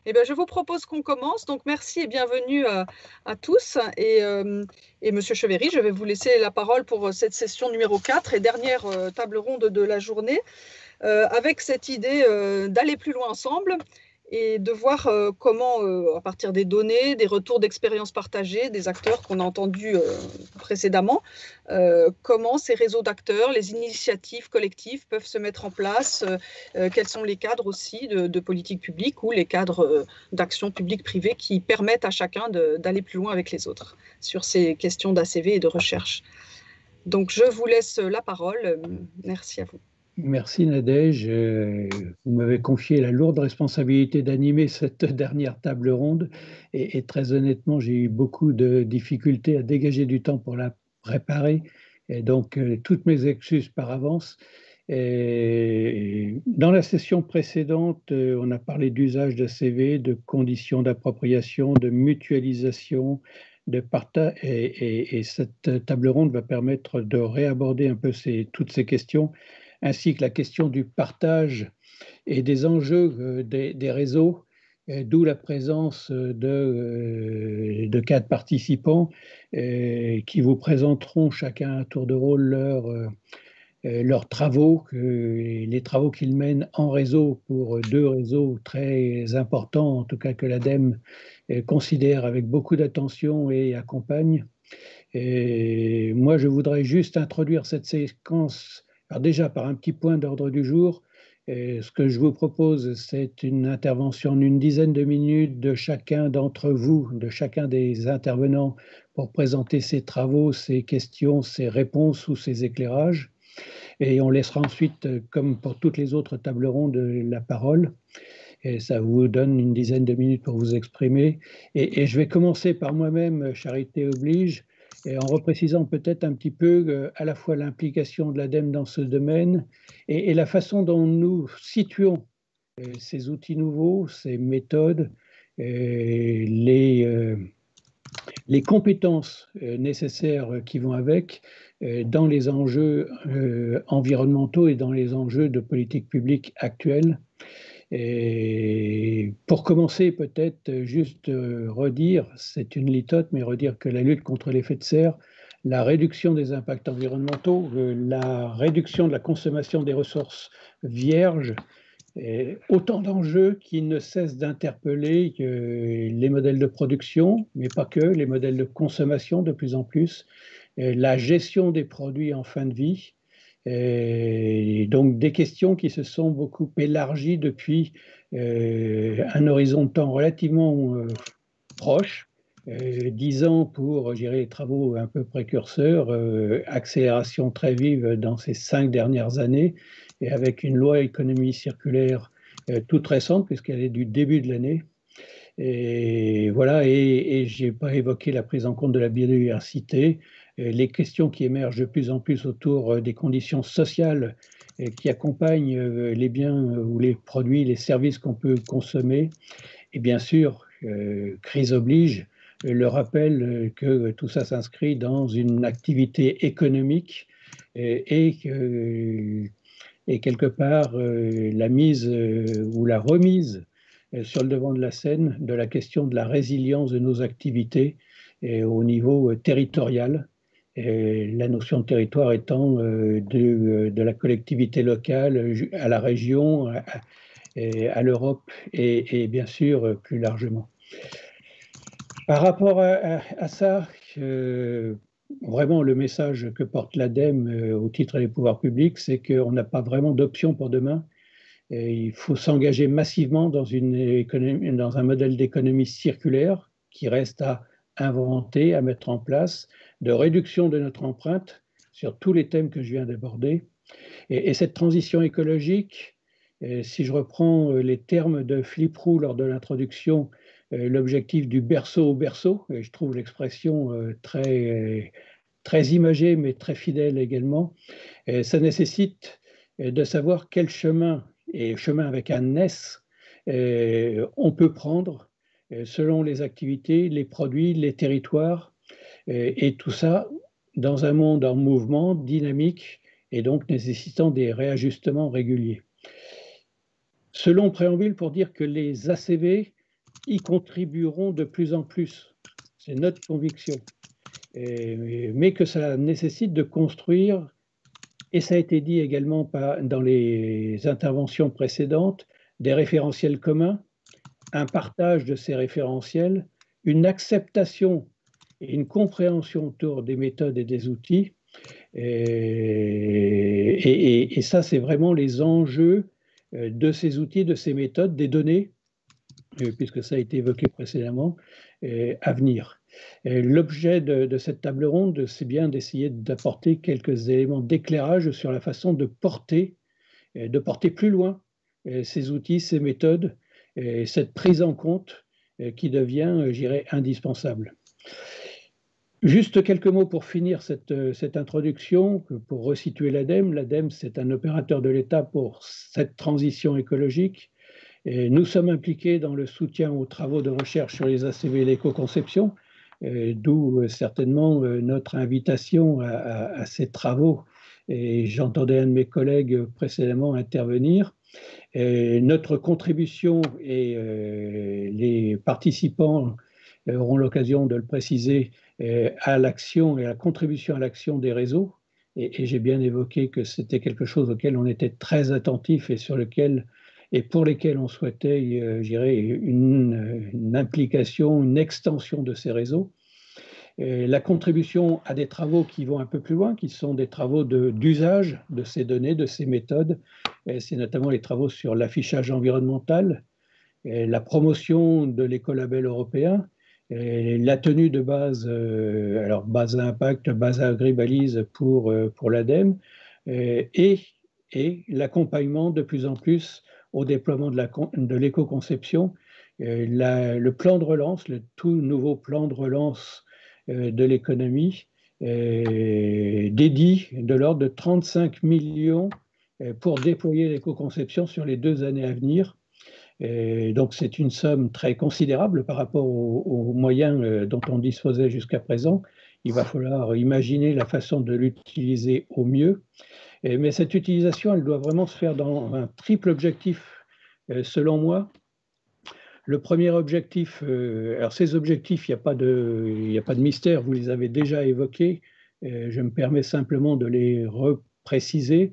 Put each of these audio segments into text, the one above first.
Eh bien, je vous propose qu'on commence. Donc, merci et bienvenue à tous. Et Monsieur Cheveri, je vais vous laisser la parole pour cette session numéro 4 et dernière table ronde de la journée, avec cette idée d'aller plus loin ensemble et de voir comment, à partir des données, des retours d'expériences partagées, des acteurs qu'on a entendus précédemment, comment ces réseaux d'acteurs, les initiatives collectives peuvent se mettre en place, quels sont les cadres aussi de politique publique ou les cadres d'action publique-privée qui permettent à chacun d'aller plus loin avec les autres sur ces questions d'ACV et de recherche. Donc, je vous laisse la parole. Merci à vous. Merci Nadège. Vous m'avez confié la lourde responsabilité d'animer cette dernière table ronde et très honnêtement, j'ai eu beaucoup de difficultés à dégager du temps pour la préparer. Et donc, toutes mes excuses par avance. Et dans la session précédente, on a parlé d'usage de CV, de conditions d'appropriation, de mutualisation, de partage. Et cette table ronde va permettre de réaborder un peu toutes ces questions, ainsi que la question du partage et des enjeux des réseaux, d'où la présence de 4 participants qui vous présenteront chacun à tour de rôle leurs travaux, les travaux qu'ils mènent en réseau pour 2 réseaux très importants, en tout cas que l'ADEME considère avec beaucoup d'attention et accompagne. Et moi, je voudrais juste introduire cette séquence. Alors déjà, par un petit point d'ordre du jour, ce que je vous propose, c'est une intervention d'une dizaine de minutes de chacun d'entre vous, de chacun des intervenants, pour présenter ses travaux, ses questions, ses réponses ou ses éclairages. Et on laissera ensuite, comme pour toutes les autres tables rondes, la parole. Et ça vous donne une dizaine de minutes pour vous exprimer. Et je vais commencer par moi-même, charité oblige, et en reprécisant peut-être un petit peu à la fois l'implication de l'ADEME dans ce domaine et la façon dont nous situons ces outils nouveaux, ces méthodes, les compétences nécessaires qui vont avec dans les enjeux environnementaux et dans les enjeux de politique publique actuelle. Et pour commencer, peut-être juste redire, c'est une litote, mais redire que la lutte contre l'effet de serre, la réduction des impacts environnementaux, la réduction de la consommation des ressources vierges, autant d'enjeux qui ne cessent d'interpeller les modèles de production, mais pas que, les modèles de consommation de plus en plus, la gestion des produits en fin de vie. Et donc des questions qui se sont beaucoup élargies depuis un horizon de temps relativement proche, 10 ans pour, je dirais, les travaux un peu précurseurs, accélération très vive dans ces 5 dernières années, et avec une loi économie circulaire toute récente, puisqu'elle est du début de l'année. Et voilà, et je n'ai pas évoqué la prise en compte de la biodiversité, les questions qui émergent de plus en plus autour des conditions sociales qui accompagnent les biens ou les produits, les services qu'on peut consommer. Et bien sûr, crise oblige, le rappel que tout ça s'inscrit dans une activité économique et quelque part la mise ou la remise sur le devant de la scène de la question de la résilience de nos activités au niveau territorial. La notion de territoire étant de la collectivité locale à la région, à l'Europe et bien sûr plus largement. Par rapport à ça, vraiment le message que porte l'ADEME au titre des pouvoirs publics, c'est qu'on n'a pas vraiment d'option pour demain. Et il faut s'engager massivement dans un modèle d'économie circulaire qui reste à inventer, à mettre en place, de réduction de notre empreinte sur tous les thèmes que je viens d'aborder. Et cette transition écologique, si je reprends les termes de Philippe Roux lors de l'introduction, l'objectif du berceau au berceau, et je trouve l'expression très imagée mais très fidèle également, ça nécessite de savoir quel chemin, et chemin avec un S, on peut prendre selon les activités, les produits, les territoires, et tout ça dans un monde en mouvement, dynamique, et donc nécessitant des réajustements réguliers. Ce long préambule pour dire que les ACV y contribueront de plus en plus. C'est notre conviction. Mais que ça nécessite de construire, et ça a été dit également dans les interventions précédentes, des référentiels communs, un partage de ces référentiels, une acceptation et une compréhension autour des méthodes et des outils. Et ça, c'est vraiment les enjeux de ces outils, de ces méthodes, des données, puisque ça a été évoqué précédemment, à venir. L'objet de cette table ronde, c'est bien d'essayer d'apporter quelques éléments d'éclairage sur la façon de porter plus loin ces outils, ces méthodes, cette prise en compte qui devient, je dirais, indispensable. Juste quelques mots pour finir cette introduction, pour resituer l'ADEME. L'ADEME, c'est un opérateur de l'État pour cette transition écologique. Et nous sommes impliqués dans le soutien aux travaux de recherche sur les ACV et l'éco-conception, d'où certainement notre invitation à ces travaux. Et j'entendais un de mes collègues précédemment intervenir. Notre contribution, et les participants auront l'occasion de le préciser, à l'action et à la contribution à l'action des réseaux. Et j'ai bien évoqué que c'était quelque chose auquel on était très attentif et pour lesquels on souhaitait, je dirais, une implication, une extension de ces réseaux. La contribution à des travaux qui vont un peu plus loin, qui sont des travaux d'usage de ces données, de ces méthodes. C'est notamment les travaux sur l'affichage environnemental, la promotion de l'écolabel européen, la tenue de base, alors base à impact, base à agribalise pour l'ADEME, et l'accompagnement de plus en plus au déploiement de l'éco-conception, le plan de relance, le tout nouveau plan de relance de l'économie, dédie de l'ordre de 35 millions pour déployer l'éco-conception sur les 2 années à venir. Donc c'est une somme très considérable par rapport aux moyens dont on disposait jusqu'à présent. Il va falloir imaginer la façon de l'utiliser au mieux. Mais cette utilisation, elle doit vraiment se faire dans un triple objectif, selon moi. Le premier objectif, alors ces objectifs, il n'y a pas de mystère, vous les avez déjà évoqués. Je me permets simplement de les repréciser.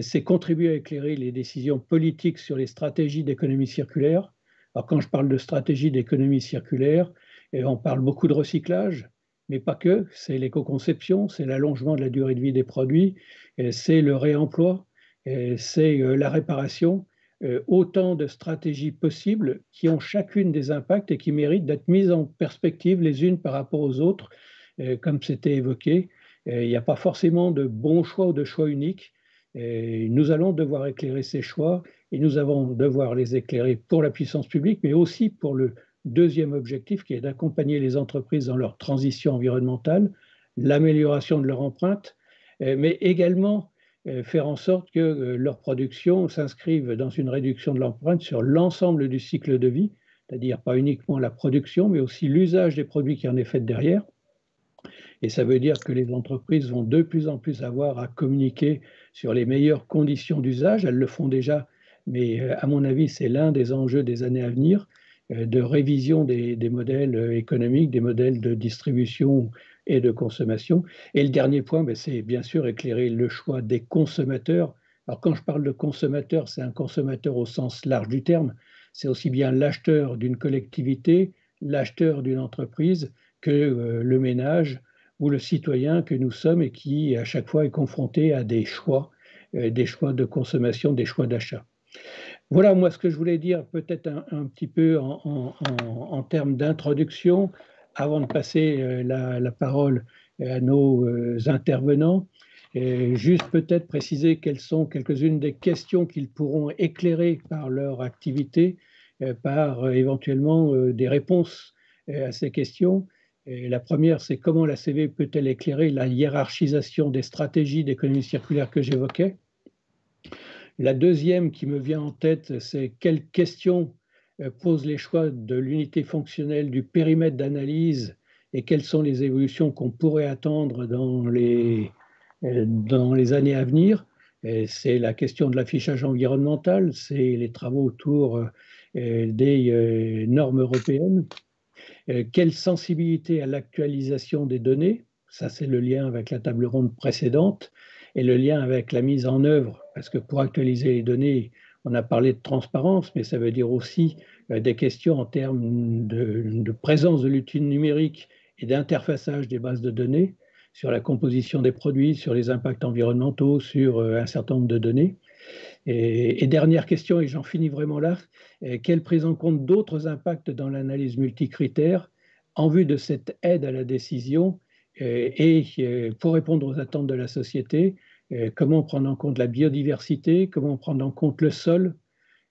C'est contribuer à éclairer les décisions politiques sur les stratégies d'économie circulaire. Alors quand je parle de stratégie d'économie circulaire, on parle beaucoup de recyclage, mais pas que. C'est l'éco-conception, c'est l'allongement de la durée de vie des produits, c'est le réemploi, c'est la réparation. Autant de stratégies possibles qui ont chacune des impacts et qui méritent d'être mises en perspective les unes par rapport aux autres, comme c'était évoqué. Il n'y a pas forcément de bons choix ou de choix uniques. Nous allons devoir éclairer ces choix et nous allons devoir les éclairer pour la puissance publique, mais aussi pour le deuxième objectif qui est d'accompagner les entreprises dans leur transition environnementale, l'amélioration de leur empreinte, mais également faire en sorte que leur production s'inscrive dans une réduction de l'empreinte sur l'ensemble du cycle de vie, c'est-à-dire pas uniquement la production, mais aussi l'usage des produits qui en est fait derrière. Et ça veut dire que les entreprises vont de plus en plus avoir à communiquer sur les meilleures conditions d'usage. Elles le font déjà, mais à mon avis, c'est l'un des enjeux des années à venir, de révision des modèles économiques, des modèles de distribution et de consommation. Et le dernier point, c'est bien sûr éclairer le choix des consommateurs. Alors quand je parle de consommateur, c'est un consommateur au sens large du terme. C'est aussi bien l'acheteur d'une collectivité, l'acheteur d'une entreprise, que le ménage ou le citoyen que nous sommes et qui à chaque fois est confronté à des choix de consommation, des choix d'achat. Voilà, moi, ce que je voulais dire, peut-être un petit peu en termes d'introduction, avant de passer la parole à nos intervenants. Juste peut-être préciser quelles sont quelques-unes des questions qu'ils pourront éclairer par leur activité, par éventuellement des réponses à ces questions. La première, c'est comment la CV peut-elle éclairer la hiérarchisation des stratégies d'économie circulaire que j'évoquais? La deuxième qui me vient en tête, c'est quelles questions posent les choix de l'unité fonctionnelle, du périmètre d'analyse et quelles sont les évolutions qu'on pourrait attendre dans les années à venir. C'est la question de l'affichage environnemental, c'est les travaux autour des normes européennes. Quelle sensibilité à l'actualisation des données, ça c'est le lien avec la table ronde précédente, et le lien avec la mise en œuvre, parce que pour actualiser les données, on a parlé de transparence, mais ça veut dire aussi des questions en termes de présence de l'outil numérique et d'interfaçage des bases de données sur la composition des produits, sur les impacts environnementaux, sur un certain nombre de données. Et dernière question, et j'en finis vraiment là, quelle prise en compte d'autres impacts dans l'analyse multicritère en vue de cette aide à la décision et pour répondre aux attentes de la société, comment prendre en compte la biodiversité, comment prendre en compte le sol.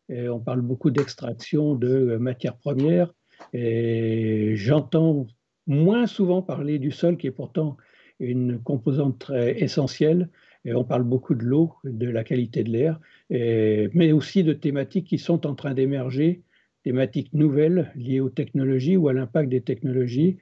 On parle beaucoup d'extraction de matières premières. J'entends moins souvent parler du sol, qui est pourtant une composante très essentielle. Et on parle beaucoup de l'eau, de la qualité de l'air, mais aussi de thématiques qui sont en train d'émerger, thématiques nouvelles liées aux technologies ou à l'impact des technologies.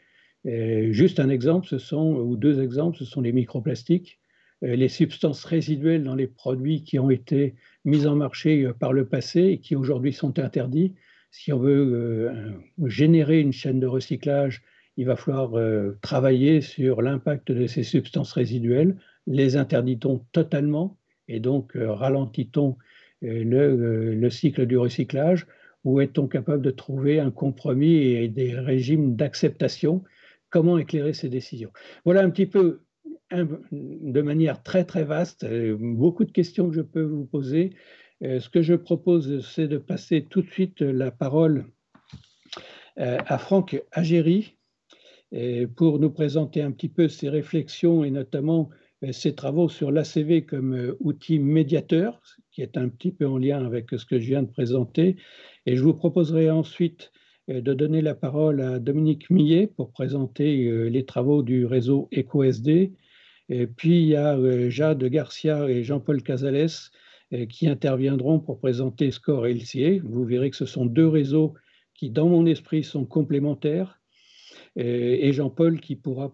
Juste un exemple, ou deux exemples, ce sont les microplastiques, les substances résiduelles dans les produits qui ont été mis en marché par le passé et qui aujourd'hui sont interdits. Si on veut générer une chaîne de recyclage, il va falloir travailler sur l'impact de ces substances résiduelles. Les interdit-on totalement et donc ralentit-on le cycle du recyclage, ou est-on capable de trouver un compromis et des régimes d'acceptation? Comment éclairer ces décisions? Voilà un petit peu de manière très très vaste, beaucoup de questions que je peux vous poser. Ce que je propose, c'est de passer tout de suite la parole à Franck Agéry pour nous présenter un petit peu ses réflexions et notamment ses travaux sur l'ACV comme outil médiateur, qui est un petit peu en lien avec ce que je viens de présenter. Et je vous proposerai ensuite de donner la parole à Dominique Millet pour présenter les travaux du réseau EcoSD. Et puis, il y a Jade Garcia et Jean-Paul Casales qui interviendront pour présenter SCORE et LCA. Vous verrez que ce sont deux réseaux qui, dans mon esprit, sont complémentaires. Et Jean-Paul qui pourra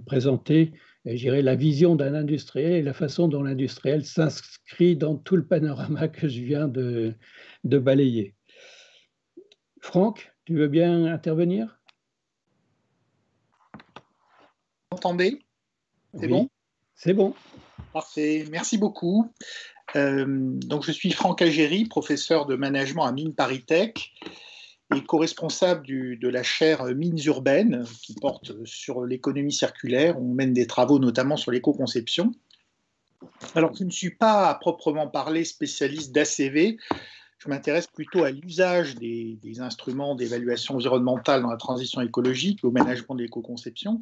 présenter, je dirais, la vision d'un industriel et la façon dont l'industriel s'inscrit dans tout le panorama que je viens de balayer. Franck, tu veux bien intervenir? Vous m'entendez? C'est oui, bon? C'est bon. Parfait, merci beaucoup. Donc je suis Franck Agéry, professeur de management à Mines ParisTech et co-responsable de la chaire Mines urbaines qui porte sur l'économie circulaire. On mène des travaux notamment sur l'éco-conception. Alors je ne suis pas à proprement parler spécialiste d'ACV, je m'intéresse plutôt à l'usage des instruments d'évaluation environnementale dans la transition écologique, au management de l'éco-conception.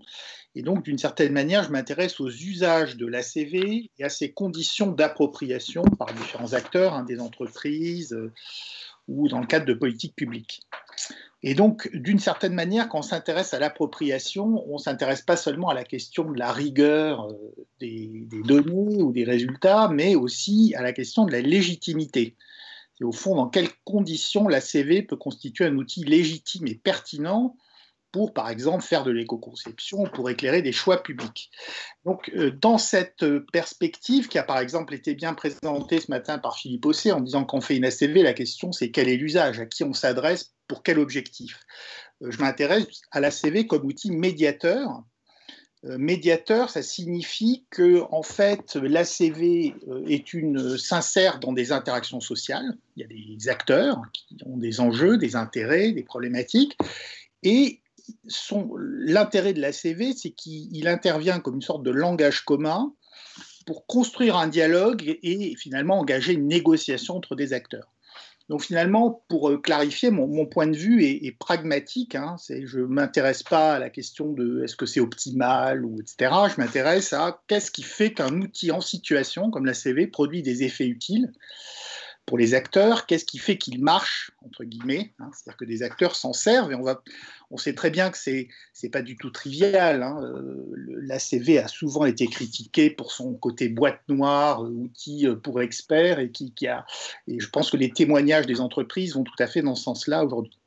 Et donc, d'une certaine manière, je m'intéresse aux usages de l'ACV et à ses conditions d'appropriation par différents acteurs, des entreprises ou dans le cadre de politiques publiques. Et donc, d'une certaine manière, quand on s'intéresse à l'appropriation, on ne s'intéresse pas seulement à la question de la rigueur des données ou des résultats, mais aussi à la question de la légitimité. Et au fond, dans quelles conditions l'ACV peut constituer un outil légitime et pertinent pour, par exemple, faire de l'éco-conception, pour éclairer des choix publics. Donc, dans cette perspective, qui a par exemple été bien présentée ce matin par Philippe Ossé, en disant qu'on fait une ACV, la question c'est quel est l'usage, à qui on s'adresse, pour quel objectif. Je m'intéresse à l'ACV comme outil médiateur. Médiateur, ça signifie que en fait, l'ACV s'insère dans des interactions sociales. Il y a des acteurs qui ont des enjeux, des intérêts, des problématiques, et l'intérêt de l'ACV, c'est qu'il intervient comme une sorte de langage commun pour construire un dialogue et finalement engager une négociation entre des acteurs. Donc finalement, pour clarifier, mon point de vue est pragmatique. Je ne m'intéresse pas à la question de est-ce que c'est optimal, ou etc. Je m'intéresse à qu'est-ce qui fait qu'un outil en situation, comme l'ACV, produit des effets utiles pour les acteurs, qu'est-ce qui fait qu'il marche, entre guillemets, c'est-à-dire que des acteurs s'en servent, et on sait très bien que c'est pas du tout trivial. L'ACV a souvent été critiqué pour son côté boîte noire, outil pour experts, et je pense que les témoignages des entreprises vont tout à fait dans ce sens-là aujourd'hui.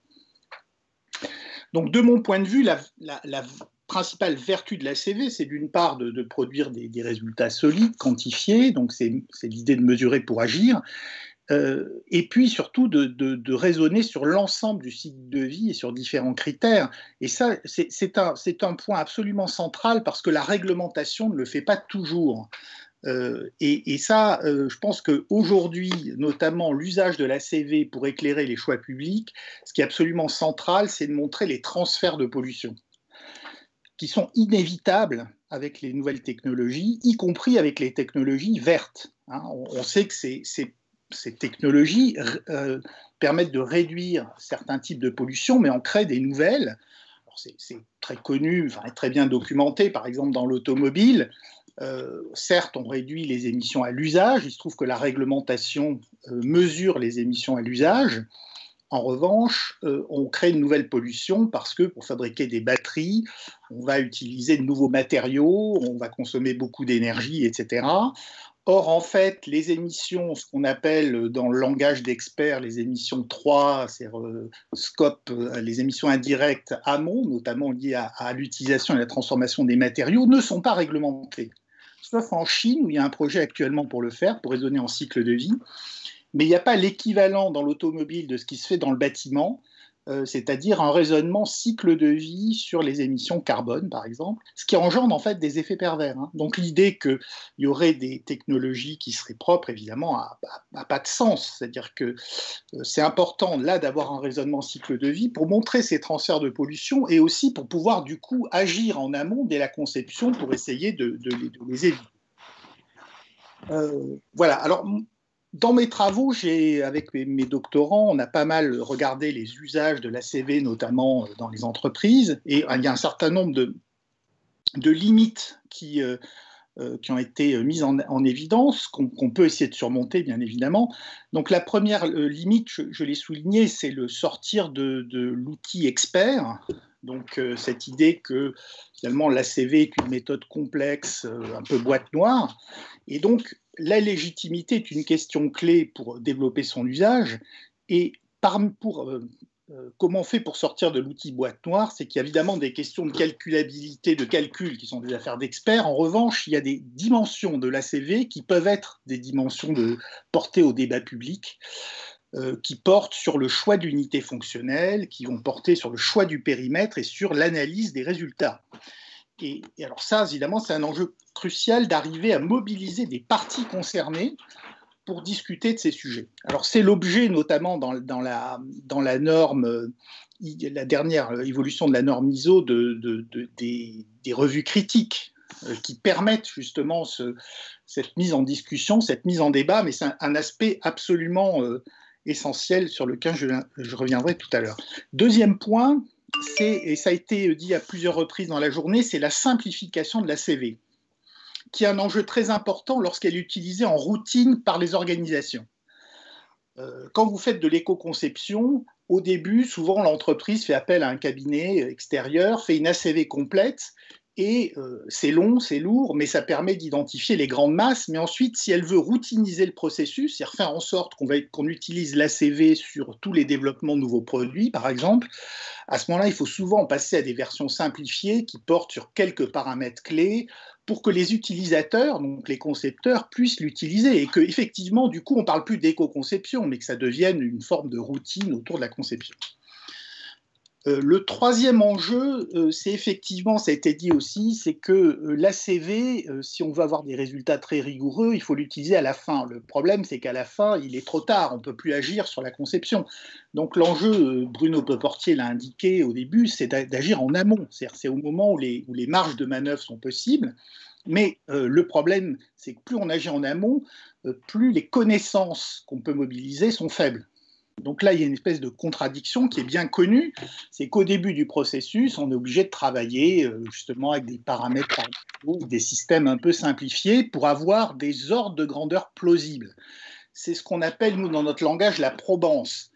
Donc, de mon point de vue, la principale vertu de l'ACV, c'est d'une part de produire des résultats solides, quantifiés, donc c'est l'idée de mesurer pour agir, Et puis surtout de raisonner sur l'ensemble du cycle de vie et sur différents critères. Et ça, c'est un point absolument central parce que la réglementation ne le fait pas toujours. Et ça, je pense qu'aujourd'hui, notamment l'usage de l'ACV pour éclairer les choix publics, ce qui est absolument central, c'est de montrer les transferts de pollution qui sont inévitables avec les nouvelles technologies, y compris avec les technologies vertes. Hein. On sait que ces technologies permettent de réduire certains types de pollution, mais en créent des nouvelles. C'est très connu, enfin, très bien documenté, par exemple dans l'automobile. Certes, on réduit les émissions à l'usage, il se trouve que la réglementation mesure les émissions à l'usage. En revanche, on crée une nouvelle pollution parce que pour fabriquer des batteries, on va utiliser de nouveaux matériaux, on va consommer beaucoup d'énergie, etc. Or, en fait, les émissions, ce qu'on appelle dans le langage d'experts les émissions 3, c'est-à-dire scope, les émissions indirectes amont, notamment liées à l'utilisation et à la transformation des matériaux, ne sont pas réglementées. Sauf en Chine, où il y a un projet actuellement pour le faire, pour raisonner en cycle de vie. Mais il n'y a pas l'équivalent dans l'automobile de ce qui se fait dans le bâtiment, c'est-à-dire un raisonnement cycle de vie sur les émissions carbone, par exemple, ce qui engendre en fait des effets pervers. Hein. Donc l'idée qu'il y aurait des technologies qui seraient propres, évidemment, n'a pas de sens. C'est-à-dire que c'est important, là, d'avoir un raisonnement cycle de vie pour montrer ces transferts de pollution et aussi pour pouvoir, du coup, agir en amont dès la conception pour essayer de les éviter. Voilà, alors... Dans mes travaux, avec mes doctorants, on a pas mal regardé les usages de l'ACV, notamment dans les entreprises, et il y a un certain nombre de limites qui ont été mises en évidence, qu'on peut essayer de surmonter, bien évidemment. Donc la première limite, je l'ai soulignée, c'est le sortir de l'outil expert. Donc cette idée que finalement l'ACV est une méthode complexe, un peu boîte noire, et donc la légitimité est une question clé pour développer son usage. Et comment on fait pour sortir de l'outil boîte noire? C'est qu'il y a évidemment des questions de calculabilité, de calcul qui sont des affaires d'experts. En revanche, il y a des dimensions de l'ACV qui peuvent être des dimensions portées au débat public, qui portent sur le choix d'unités fonctionnelles, qui vont porter sur le choix du périmètre et sur l'analyse des résultats. Et alors ça, évidemment, c'est un enjeu crucial d'arriver à mobiliser des parties concernées pour discuter de ces sujets. Alors c'est l'objet notamment dans la norme, la dernière évolution de la norme ISO des revues critiques qui permettent justement cette mise en discussion, cette mise en débat, mais c'est un aspect absolument essentiel sur lequel je reviendrai tout à l'heure. Deuxième point, et ça a été dit à plusieurs reprises dans la journée, c'est la simplification de l'ACV, qui est un enjeu très important lorsqu'elle est utilisée en routine par les organisations. Quand vous faites de l'éco-conception, au début, souvent l'entreprise fait appel à un cabinet extérieur, fait une ACV complète, et c'est long, c'est lourd, mais ça permet d'identifier les grandes masses. Mais ensuite, si elle veut routiniser le processus, c'est-à-dire faire en sorte qu'on utilise l'ACV sur tous les développements de nouveaux produits, par exemple, à ce moment-là, il faut souvent passer à des versions simplifiées qui portent sur quelques paramètres clés pour que les utilisateurs, donc les concepteurs, puissent l'utiliser et qu'effectivement, du coup, on ne parle plus d'éco-conception, mais que ça devienne une forme de routine autour de la conception. Le troisième enjeu, c'est effectivement, ça a été dit aussi, c'est que l'ACV, si on veut avoir des résultats très rigoureux, il faut l'utiliser à la fin. Le problème, c'est qu'à la fin, il est trop tard, on ne peut plus agir sur la conception. Donc l'enjeu, Bruno Peuportier l'a indiqué au début, c'est d'agir en amont. C'est au moment où les marges de manœuvre sont possibles. Mais le problème, c'est que plus on agit en amont, plus les connaissances qu'on peut mobiliser sont faibles. Donc là, il y a une espèce de contradiction qui est bien connue, c'est qu'au début du processus, on est obligé de travailler justement avec des paramètres, des systèmes un peu simplifiés pour avoir des ordres de grandeur plausibles. C'est ce qu'on appelle, nous, dans notre langage, la probance.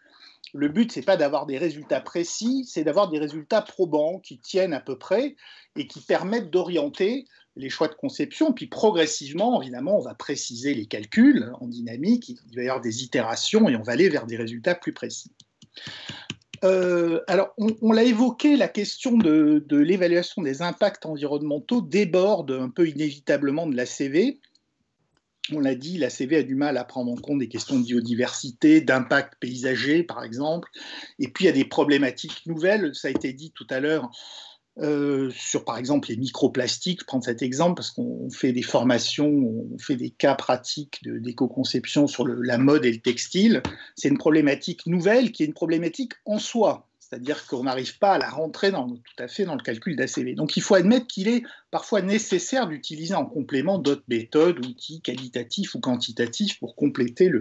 Le but, ce n'est pas d'avoir des résultats précis, c'est d'avoir des résultats probants qui tiennent à peu près et qui permettent d'orienter les choix de conception. Puis progressivement, évidemment, on va préciser les calculs en dynamique, il va y avoir des itérations et on va aller vers des résultats plus précis. Alors, on l'a évoqué, la question de l'évaluation des impacts environnementaux déborde un peu inévitablement de l'ACV. On l'a dit, l'ACV a du mal à prendre en compte des questions de biodiversité, d'impact paysager, par exemple. Et puis, il y a des problématiques nouvelles, ça a été dit tout à l'heure, sur, par exemple, les microplastiques. Je prends cet exemple parce qu'on fait des formations, on fait des cas pratiques d'éco-conception sur la mode et le textile. C'est une problématique nouvelle qui est une problématique en soi. C'est-à-dire qu'on n'arrive pas à la rentrer tout à fait dans le calcul d'ACV. Donc il faut admettre qu'il est parfois nécessaire d'utiliser en complément d'autres méthodes, outils qualitatifs ou quantitatifs pour compléter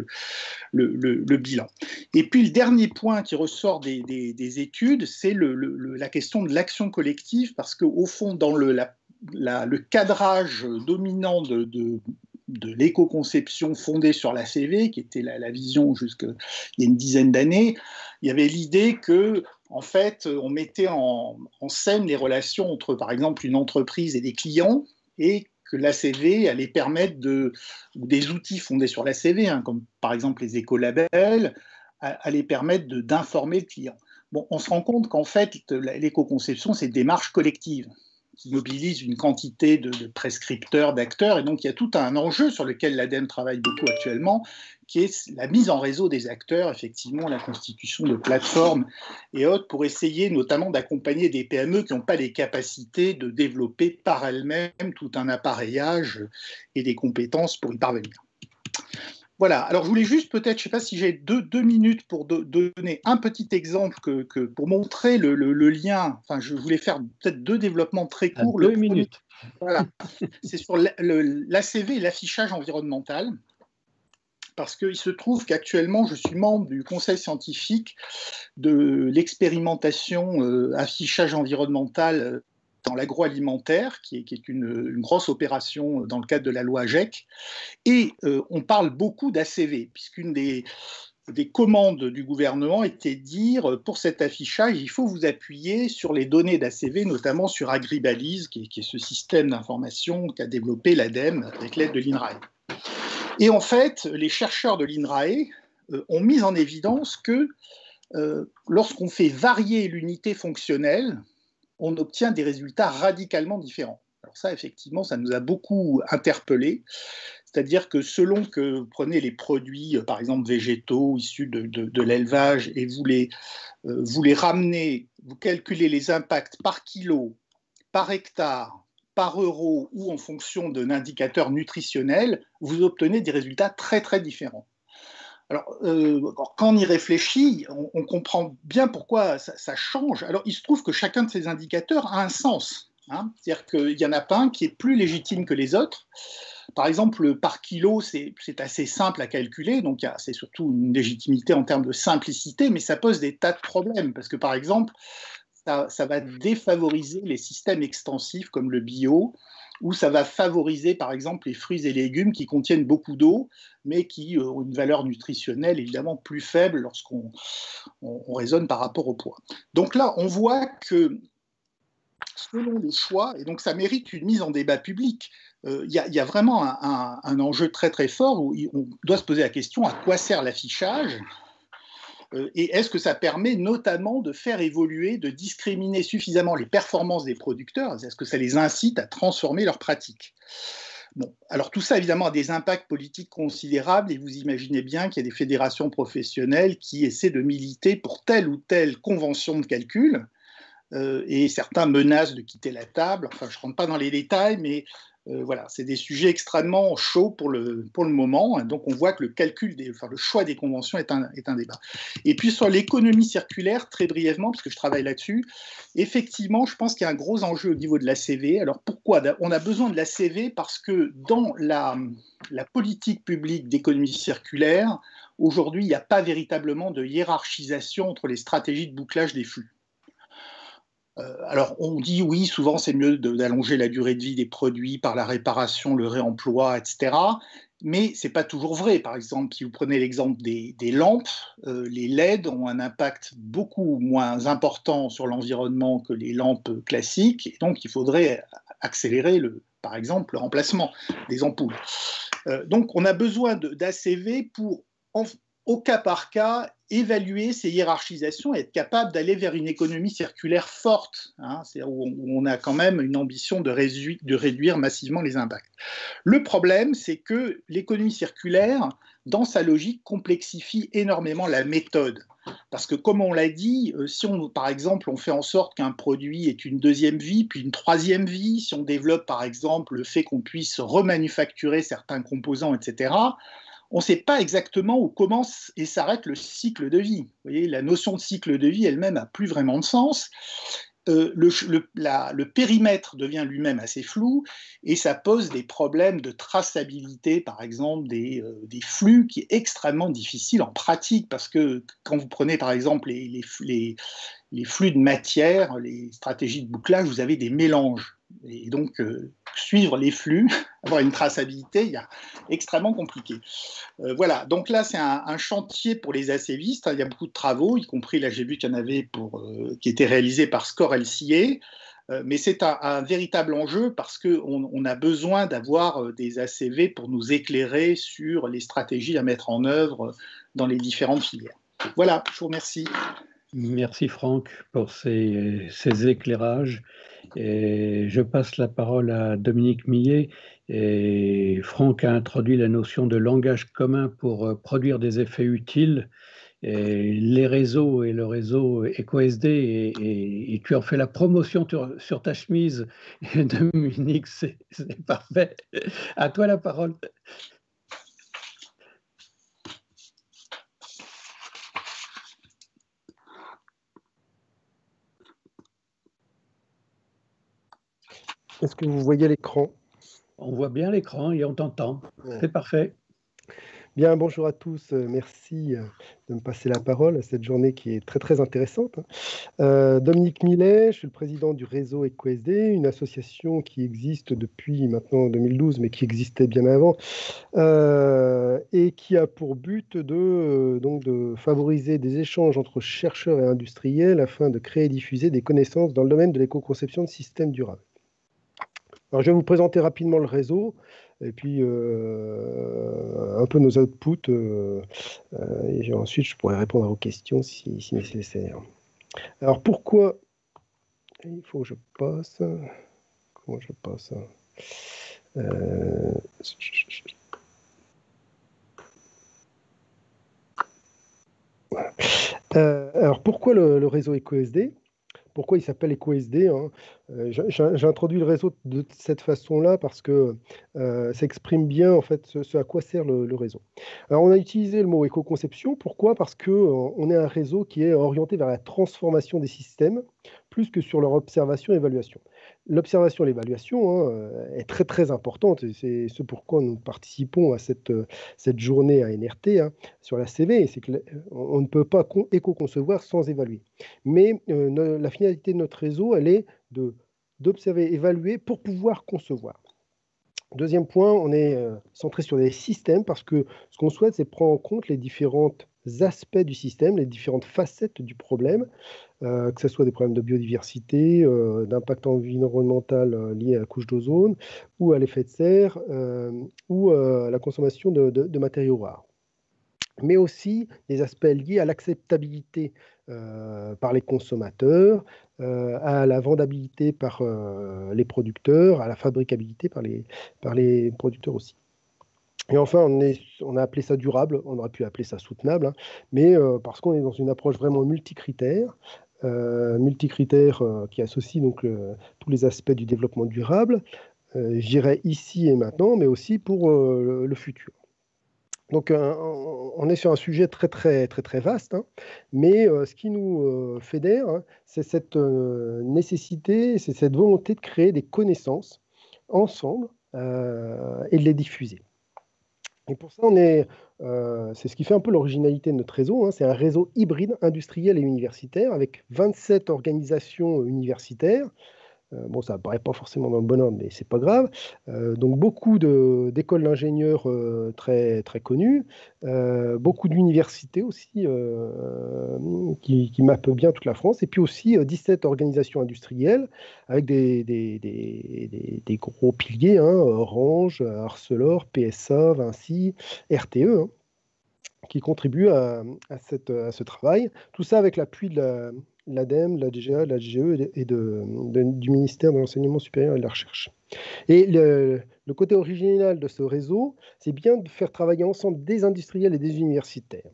le bilan. Et puis le dernier point qui ressort des études, c'est la question de l'action collective, parce qu'au fond, dans le cadrage dominant de l'éco-conception fondée sur l'ACV, qui était la vision jusqu'il y a une dizaine d'années, il y avait l'idée que, en fait, on mettait en scène les relations entre, par exemple, une entreprise et des clients, et que l'ACV allait permettre ou des outils fondés sur l'ACV, comme par exemple les écolabels, allaient permettre d'informer le client. Bon, on se rend compte qu'en fait, l'éco-conception, c'est une démarche collective qui mobilise une quantité de prescripteurs, d'acteurs, et donc il y a tout un enjeu sur lequel l'ADEME travaille beaucoup actuellement, qui est la mise en réseau des acteurs, effectivement la constitution de plateformes et autres, pour essayer notamment d'accompagner des PME qui n'ont pas les capacités de développer par elles-mêmes tout un appareillage et des compétences pour y parvenir. Voilà, alors je voulais juste peut-être, je ne sais pas si j'ai deux minutes pour donner un petit exemple pour montrer le lien. Enfin, je voulais faire peut-être deux développements très courts. 2 minutes. Voilà, c'est sur l'ACV et l'affichage environnemental, parce qu'il se trouve qu'actuellement, je suis membre du conseil scientifique de l'expérimentation affichage environnemental dans l'agroalimentaire, qui est une grosse opération dans le cadre de la loi AGEC. Et on parle beaucoup d'ACV, puisqu'une des commandes du gouvernement était de dire, pour cet affichage, il faut vous appuyer sur les données d'ACV, notamment sur Agribalise, qui est ce système d'information qu'a développé l'ADEME avec l'aide de l'INRAE. Et en fait, les chercheurs de l'INRAE ont mis en évidence que lorsqu'on fait varier l'unité fonctionnelle, on obtient des résultats radicalement différents. Alors ça, effectivement, ça nous a beaucoup interpellés. C'est-à-dire que selon que vous prenez les produits, par exemple végétaux, issus de l'élevage, et vous les ramenez, vous calculez les impacts par kilo, par hectare, par euro ou en fonction d'un indicateur nutritionnel, vous obtenez des résultats très, très différents. Alors, quand on y réfléchit, on comprend bien pourquoi ça change. Alors, il se trouve que chacun de ces indicateurs a un sens. C'est-à-dire qu'il n'y en a pas un qui est plus légitime que les autres. Par exemple, par kilo, c'est assez simple à calculer, donc c'est surtout une légitimité en termes de simplicité, mais ça pose des tas de problèmes, parce que par exemple, ça va défavoriser les systèmes extensifs comme le bio, ou ça va favoriser par exemple les fruits et légumes qui contiennent beaucoup d'eau, mais qui ont une valeur nutritionnelle évidemment plus faible lorsqu'on raisonne par rapport au poids. Donc là, on voit que selon les choix, et donc ça mérite une mise en débat public, il y a vraiment un enjeu très très fort où on doit se poser la question à quoi sert l'affichage et est-ce que ça permet notamment de faire évoluer, de discriminer suffisamment les performances des producteurs? Est-ce que ça les incite à transformer leurs pratiques? Bon, alors tout ça évidemment a des impacts politiques considérables et vous imaginez bien qu'il y a des fédérations professionnelles qui essaient de militer pour telle ou telle convention de calcul et certains menacent de quitter la table. Enfin, je ne rentre pas dans les détails, mais voilà, c'est des sujets extrêmement chauds pour le moment. Donc, on voit que le choix des conventions est un débat. Et puis, sur l'économie circulaire, très brièvement, parce que je travaille là-dessus, effectivement, je pense qu'il y a un gros enjeu au niveau de l'ACV. Alors, pourquoi? On a besoin de l'ACV parce que dans la politique publique d'économie circulaire, aujourd'hui, il n'y a pas véritablement de hiérarchisation entre les stratégies de bouclage des flux. Alors, on dit oui, souvent c'est mieux d'allonger la durée de vie des produits par la réparation, le réemploi, etc. Mais ce n'est pas toujours vrai. Par exemple, si vous prenez l'exemple des lampes, les LED ont un impact beaucoup moins important sur l'environnement que les lampes classiques. Et donc, il faudrait accélérer, par exemple, le remplacement des ampoules. Donc, on a besoin d'ACV pour au cas par cas, évaluer ces hiérarchisations et être capable d'aller vers une économie circulaire forte, hein, où on a quand même une ambition de réduire massivement les impacts. Le problème, c'est que l'économie circulaire, dans sa logique, complexifie énormément la méthode. Parce que, comme on l'a dit, si par exemple, on fait en sorte qu'un produit ait une deuxième vie, puis une troisième vie, si on développe par exemple le fait qu'on puisse remanufacturer certains composants, etc., on ne sait pas exactement où commence et s'arrête le cycle de vie. Vous voyez, la notion de cycle de vie elle-même n'a plus vraiment de sens. Le périmètre devient lui-même assez flou et ça pose des problèmes de traçabilité, par exemple, des flux qui est extrêmement difficile en pratique parce que quand vous prenez, par exemple, les flux de matière, les stratégies de bouclage, vous avez des mélanges. Et donc, suivre les flux, avoir une traçabilité, il y a extrêmement compliqué. Voilà, donc là, c'est un chantier pour les ACVistes. Il y a beaucoup de travaux, y compris, là, j'ai vu qu'il y en avait qui étaient réalisés par SCORE LCA. Mais c'est un véritable enjeu parce qu'on a besoin d'avoir des ACV pour nous éclairer sur les stratégies à mettre en œuvre dans les différentes filières. Voilà, je vous remercie. Merci Franck pour ces éclairages. Et je passe la parole à Dominique Millet. Et Franck a introduit la notion de langage commun pour produire des effets utiles. Et les réseaux et le réseau EcoSD, et tu en fais la promotion sur ta chemise. Et Dominique, c'est parfait. À toi la parole. Est-ce que vous voyez l'écran? On voit bien l'écran et on t'entend. Ouais. C'est parfait. Bien, bonjour à tous. Merci de me passer la parole à cette journée qui est très, très intéressante. Dominique Millet, je suis le président du réseau EcoSD, une association qui existe depuis maintenant 2012, mais qui existait bien avant, et qui a pour but de favoriser des échanges entre chercheurs et industriels afin de créer et diffuser des connaissances dans le domaine de l'éco-conception de systèmes durables. Alors, je vais vous présenter rapidement le réseau et puis un peu nos outputs. Et ensuite, je pourrai répondre à vos questions si nécessaire. Alors, pourquoi il faut que je passe? Comment je passe? Alors, pourquoi le réseau EcoSD? Pourquoi il s'appelle EcoSD, hein? J'introduis le réseau de cette façon-là parce que ça exprime bien en fait ce à quoi sert le réseau. Alors on a utilisé le mot éco-conception. Pourquoi? Parce qu'on est un réseau qui est orienté vers la transformation des systèmes plus que sur leur observation et évaluation. L'observation et l'évaluation est très très importante et c'est ce pourquoi nous participons à cette journée à NRT sur la CV. C'est qu'on ne peut pas éco-concevoir sans évaluer. Mais la finalité de notre réseau, elle est d'observer, évaluer pour pouvoir concevoir. Deuxième point, on est centré sur des systèmes parce que ce qu'on souhaite, c'est prendre en compte les différents aspects du système, les différentes facettes du problème, que ce soit des problèmes de biodiversité, d'impact environnemental lié à la couche d'ozone, ou à l'effet de serre, ou à la consommation de matériaux rares. Mais aussi des aspects liés à l'acceptabilité par les consommateurs, à la vendabilité par les producteurs, à la fabricabilité par les producteurs aussi. Et enfin, on a appelé ça durable, on aurait pu appeler ça soutenable, mais parce qu'on est dans une approche vraiment multicritère, qui associe donc tous les aspects du développement durable, je dirais ici et maintenant, mais aussi pour le futur. Donc, on est sur un sujet très, très, très, très vaste, mais ce qui nous fédère, c'est cette nécessité, c'est cette volonté de créer des connaissances ensemble et de les diffuser. Et pour ça, c'est ce qui fait un peu l'originalité de notre réseau. C'est un réseau hybride industriel et universitaire avec 27 organisations universitaires. Bon, ça ne paraît pas forcément dans le bon ordre, mais ce n'est pas grave. Donc, beaucoup d'écoles d'ingénieurs très, très connues, beaucoup d'universités aussi qui mappent bien toute la France, et puis aussi 17 organisations industrielles avec des gros piliers, Orange, Arcelor, PSA, Vinci, RTE. qui contribuent à ce travail. Tout ça avec l'appui de l'ADEME, de la DGA, de la DGE et du ministère de l'Enseignement supérieur et de la Recherche. Et le côté original de ce réseau, c'est bien de faire travailler ensemble des industriels et des universitaires.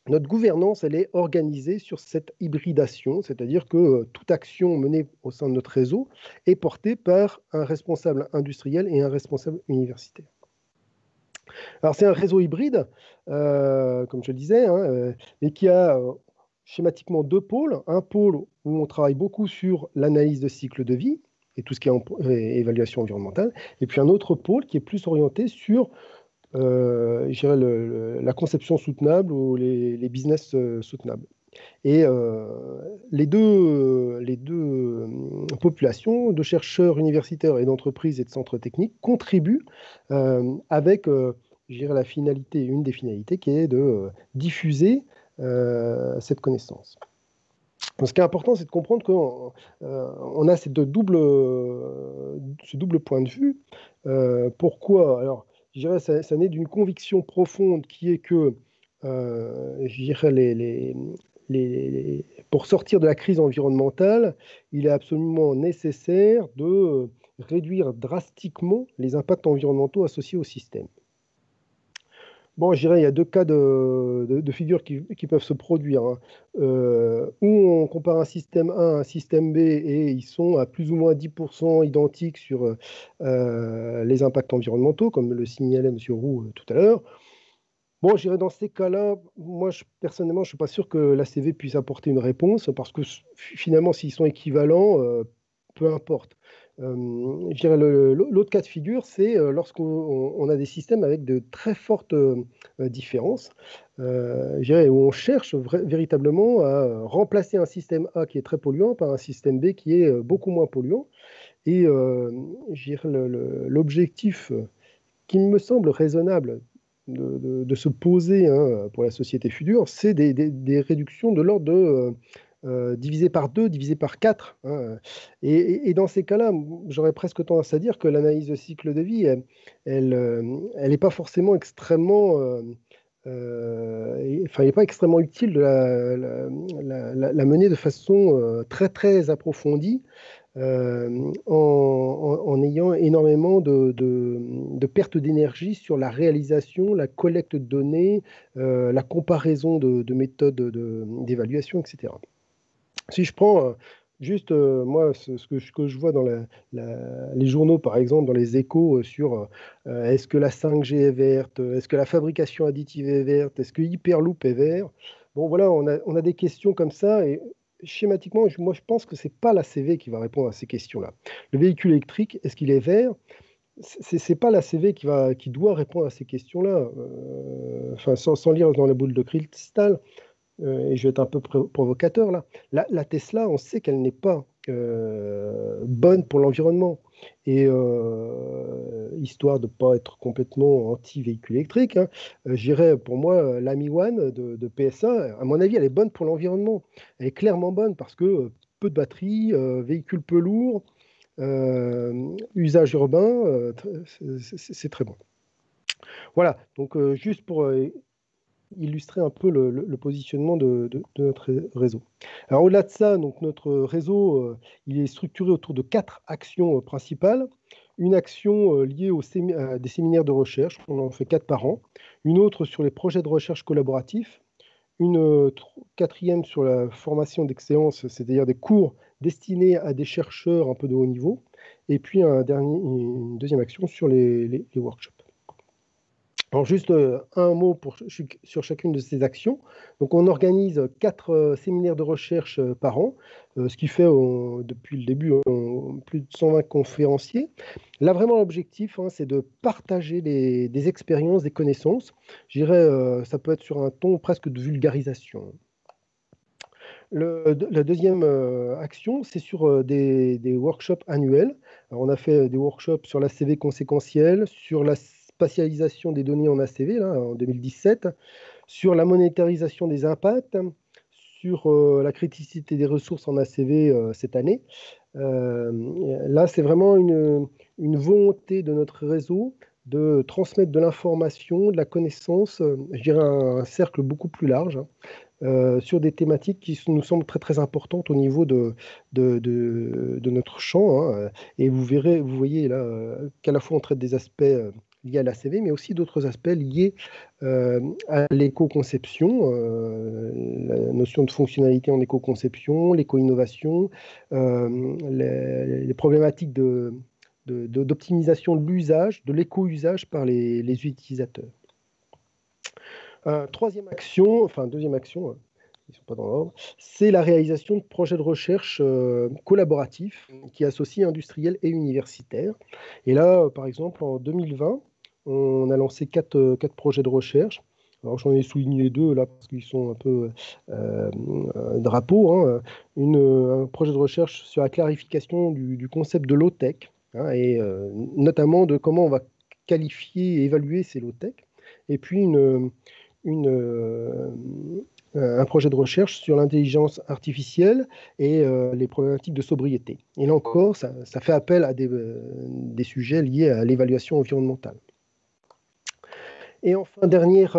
Notre gouvernance, elle est organisée sur cette hybridation, c'est-à-dire que toute action menée au sein de notre réseau est portée par un responsable industriel et un responsable universitaire. Alors c'est un réseau hybride, comme je le disais, et qui a schématiquement deux pôles. Un pôle où on travaille beaucoup sur l'analyse de cycle de vie et tout ce qui est évaluation environnementale, et puis un autre pôle qui est plus orienté sur je dirais la conception soutenable ou les business soutenables. Et les deux populations de chercheurs universitaires et d'entreprises et de centres techniques contribuent avec je dirais une des finalités qui est de diffuser cette connaissance. Donc, ce qui est important, c'est de comprendre qu'on a ce double point de vue. Pourquoi? Alors, je dirais ça naît d'une conviction profonde qui est que je dirais pour sortir de la crise environnementale, il est absolument nécessaire de réduire drastiquement les impacts environnementaux associés au système. Bon, je dirais il y a deux cas de figure qui peuvent se produire, où on compare un système A à un système B et ils sont à plus ou moins 10% identiques sur les impacts environnementaux, comme le signalait M. Roux tout à l'heure. Bon, je dirais dans ces cas-là, moi personnellement, je ne suis pas sûr que l'ACV puisse apporter une réponse, parce que finalement, s'ils sont équivalents, peu importe. Je dirais l'autre cas de figure, c'est lorsqu'on a des systèmes avec de très fortes différences, je dirais, où on cherche véritablement à remplacer un système A qui est très polluant par un système B qui est beaucoup moins polluant. Et je dirais l'objectif qui me semble raisonnable de se poser pour la société future, c'est des réductions de l'ordre de divisé par 2, divisé par 4. Et dans ces cas-là, j'aurais presque tendance à dire que l'analyse de cycle de vie, elle n'est pas forcément extrêmement... elle n'est pas extrêmement utile de la mener de façon très, très approfondie, en ayant énormément de pertes d'énergie sur la réalisation, la collecte de données, la comparaison de méthodes d'évaluation, etc. Si je prends juste, moi, ce que je vois dans les journaux, par exemple, dans les échos, sur est-ce que la 5G est verte, est-ce que la fabrication additive est verte, est-ce que Hyperloop est vert? Bon, voilà, on a des questions comme ça, et schématiquement, moi, je pense que ce n'est pas l'ACV qui va répondre à ces questions-là. Le véhicule électrique, est-ce qu'il est vert? Ce n'est pas l'ACV qui doit répondre à ces questions-là. Enfin, sans lire dans la boule de cristal, et je vais être un peu provocateur là, la Tesla, on sait qu'elle n'est pas bonne pour l'environnement. Et histoire de ne pas être complètement anti-véhicule électrique, je dirais pour moi, la Mi One de PSA, à mon avis, elle est bonne pour l'environnement. Elle est clairement bonne parce que peu de batterie, véhicule peu lourd, usage urbain, c'est très bon. Voilà, donc juste pour illustrer un peu le positionnement de notre réseau. Alors au-delà de ça, donc notre réseau, il est structuré autour de 4 actions principales. Une action liée à des séminaires de recherche, on en fait 4 par an. Une autre sur les projets de recherche collaboratifs. Une quatrième sur la formation d'excellence, c'est-à-dire des cours destinés à des chercheurs un peu de haut niveau. Et puis une deuxième action sur les workshops. Alors juste un mot sur chacune de ces actions. Donc on organise 4 séminaires de recherche par an, ce qui fait depuis le début plus de 120 conférenciers. Là vraiment l'objectif, c'est de partager des expériences, des connaissances. Je dirais ça peut être sur un ton presque de vulgarisation. La deuxième action, c'est sur des workshops annuels. Alors, on a fait des workshops sur l'ACV conséquentiel, sur la spatialisation des données en ACV, là, en 2017, sur la monétarisation des impacts, sur la criticité des ressources en ACV cette année. Là, c'est vraiment une volonté de notre réseau de transmettre de l'information, de la connaissance, je dirais un cercle beaucoup plus large, sur des thématiques qui nous semblent très très importantes au niveau de notre champ. Hein. Et vous voyez là qu'à la fois on traite des aspects liés à l'ACV, mais aussi d'autres aspects liés à l'éco-conception, la notion de fonctionnalité en éco-conception, l'éco-innovation, les problématiques d'optimisation de l'usage, de l'éco-usage par les utilisateurs. Deuxième action, ils sont pas dans l'ordre, c'est la réalisation de projets de recherche collaboratifs qui associent industriels et universitaires. Et là, par exemple, en 2020, on a lancé quatre projets de recherche. Alors, j'en ai souligné deux là parce qu'ils sont un peu drapeaux. Hein. Un projet de recherche sur la clarification du concept de low-tech, hein, et notamment de comment on va qualifier et évaluer ces low-tech. Et puis, un projet de recherche sur l'intelligence artificielle et les problématiques de sobriété. Et là encore, ça fait appel à des sujets liés à l'évaluation environnementale. Et enfin, dernière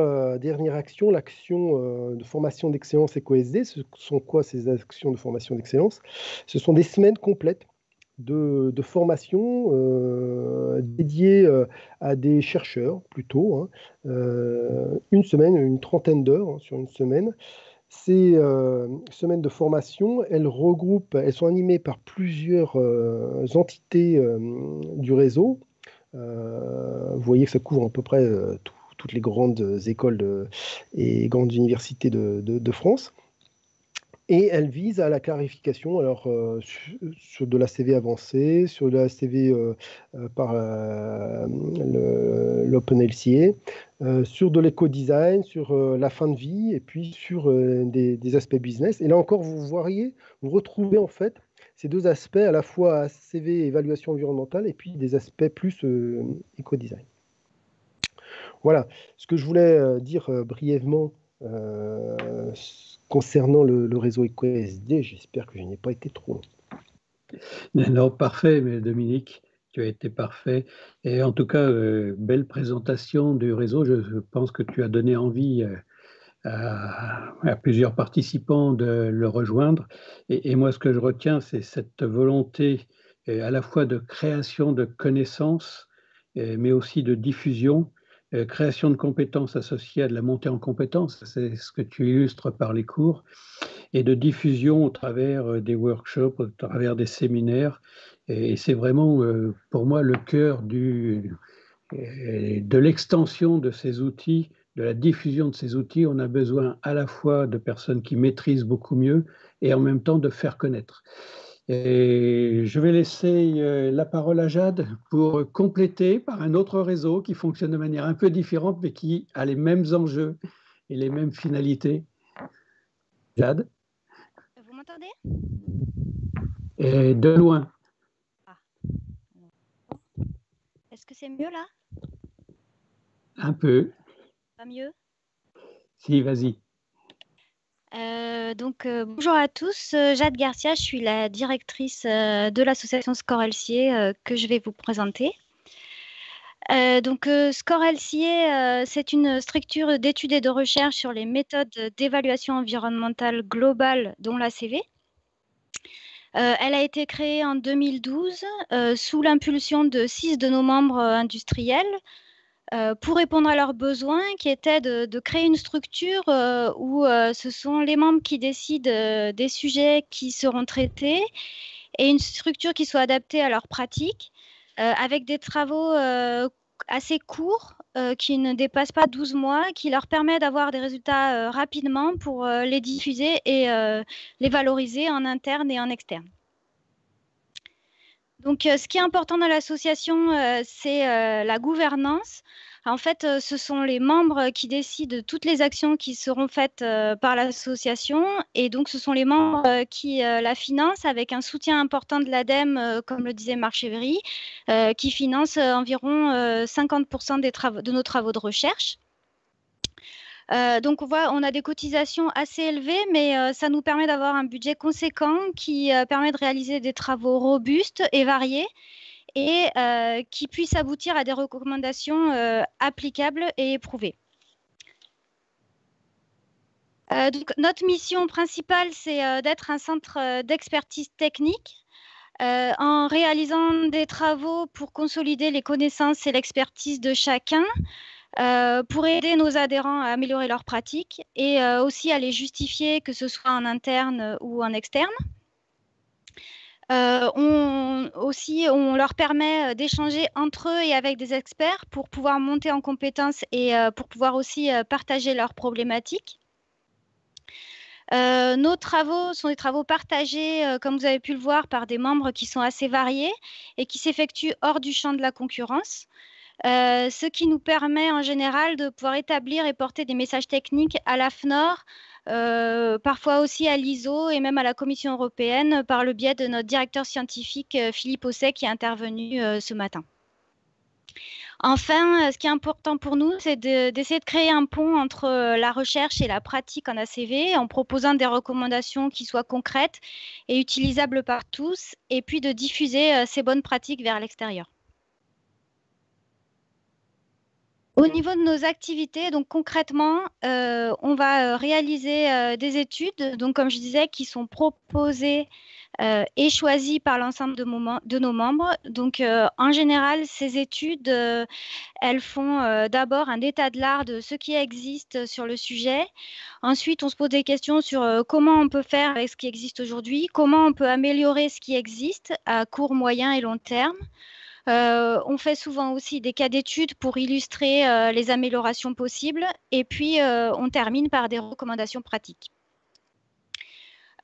action, l'action de formation d'excellence EcoSD. Ce sont quoi ces actions de formation d'excellence? Ce sont des semaines complètes de formation dédiées à des chercheurs, plutôt. Hein, une semaine, une trentaine d'heures, hein, sur une semaine. Ces semaines de formation, elles sont animées par plusieurs entités du réseau. Vous voyez que ça couvre à peu près toutes les grandes écoles et grandes universités de France. Et elle vise à la clarification sur de l'ACV avancé, sur de l'ACV par l'OpenLCA, sur de l'éco-design, sur la fin de vie, et puis sur des aspects business. Et là encore, vous retrouvez en fait ces deux aspects, à la fois ACV, évaluation environnementale, et puis des aspects plus éco-design. Voilà ce que je voulais dire brièvement concernant le réseau EcoSD. J'espère que je n'ai pas été trop long. Non, parfait, mais Dominique, tu as été parfait. Et en tout cas, belle présentation du réseau. Je pense que tu as donné envie à plusieurs participants de le rejoindre. Et moi, ce que je retiens, c'est cette volonté à la fois de création de connaissances, mais aussi de diffusion, création de compétences associées à de la montée en compétences. C'est ce que tu illustres par les cours, et de diffusion au travers des workshops, au travers des séminaires. Et c'est vraiment, pour moi, le cœur de l'extension de ces outils, de la diffusion de ces outils. On a besoin à la fois de personnes qui maîtrisent beaucoup mieux et en même temps de faire connaître. Et je vais laisser la parole à Jade pour compléter par un autre réseau qui fonctionne de manière un peu différente, mais qui a les mêmes enjeux et les mêmes finalités. Jade? Vous m'entendez? De loin. Ah. Est-ce que c'est mieux là? Un peu. Pas mieux? Si, vas-y. Bonjour à tous, Jade Garcia, je suis la directrice de l'association Score LCA que je vais vous présenter. Score LCA, c'est une structure d'études et de recherche sur les méthodes d'évaluation environnementale globale, dont l'ACV. Elle a été créée en 2012 sous l'impulsion de 6 de nos membres industriels, pour répondre à leurs besoins, qui était de créer une structure où ce sont les membres qui décident des sujets qui seront traités, et une structure qui soit adaptée à leurs pratiques, avec des travaux assez courts, qui ne dépassent pas 12 mois, qui leur permet d'avoir des résultats rapidement pour les diffuser et les valoriser en interne et en externe. Donc, ce qui est important dans l'association, c'est la gouvernance. En fait, ce sont les membres qui décident de toutes les actions qui seront faites par l'association. Et donc, ce sont les membres qui la financent avec un soutien important de l'ADEME, comme le disait Marc Chévéry, qui finance environ 50% de nos travaux de recherche. Donc, on a des cotisations assez élevées, mais ça nous permet d'avoir un budget conséquent qui permet de réaliser des travaux robustes et variés. et qui puisse aboutir à des recommandations applicables et éprouvées. Donc, notre mission principale, c'est d'être un centre d'expertise technique en réalisant des travaux pour consolider les connaissances et l'expertise de chacun, pour aider nos adhérents à améliorer leurs pratiques et aussi à les justifier, que ce soit en interne ou en externe. On leur permet d'échanger entre eux et avec des experts pour pouvoir monter en compétences et pour pouvoir aussi partager leurs problématiques. Nos travaux sont des travaux partagés, comme vous avez pu le voir, par des membres qui sont assez variés et qui s'effectuent hors du champ de la concurrence, ce qui nous permet en général de pouvoir établir et porter des messages techniques à l'AFNOR, parfois aussi à l'ISO et même à la Commission européenne par le biais de notre directeur scientifique Philippe Osset qui est intervenu ce matin. Enfin, ce qui est important pour nous, c'est d'essayer de créer un pont entre la recherche et la pratique en ACV en proposant des recommandations qui soient concrètes et utilisables par tous, et puis de diffuser ces bonnes pratiques vers l'extérieur. Au niveau de nos activités, donc concrètement, on va réaliser des études, donc comme je disais, qui sont proposées et choisies par l'ensemble de nos membres. Donc, en général, ces études, elles font d'abord un état de l'art de ce qui existe sur le sujet. Ensuite, on se pose des questions sur comment on peut faire avec ce qui existe aujourd'hui, comment on peut améliorer ce qui existe à court, moyen et long terme. On fait souvent aussi des cas d'études pour illustrer les améliorations possibles et puis on termine par des recommandations pratiques.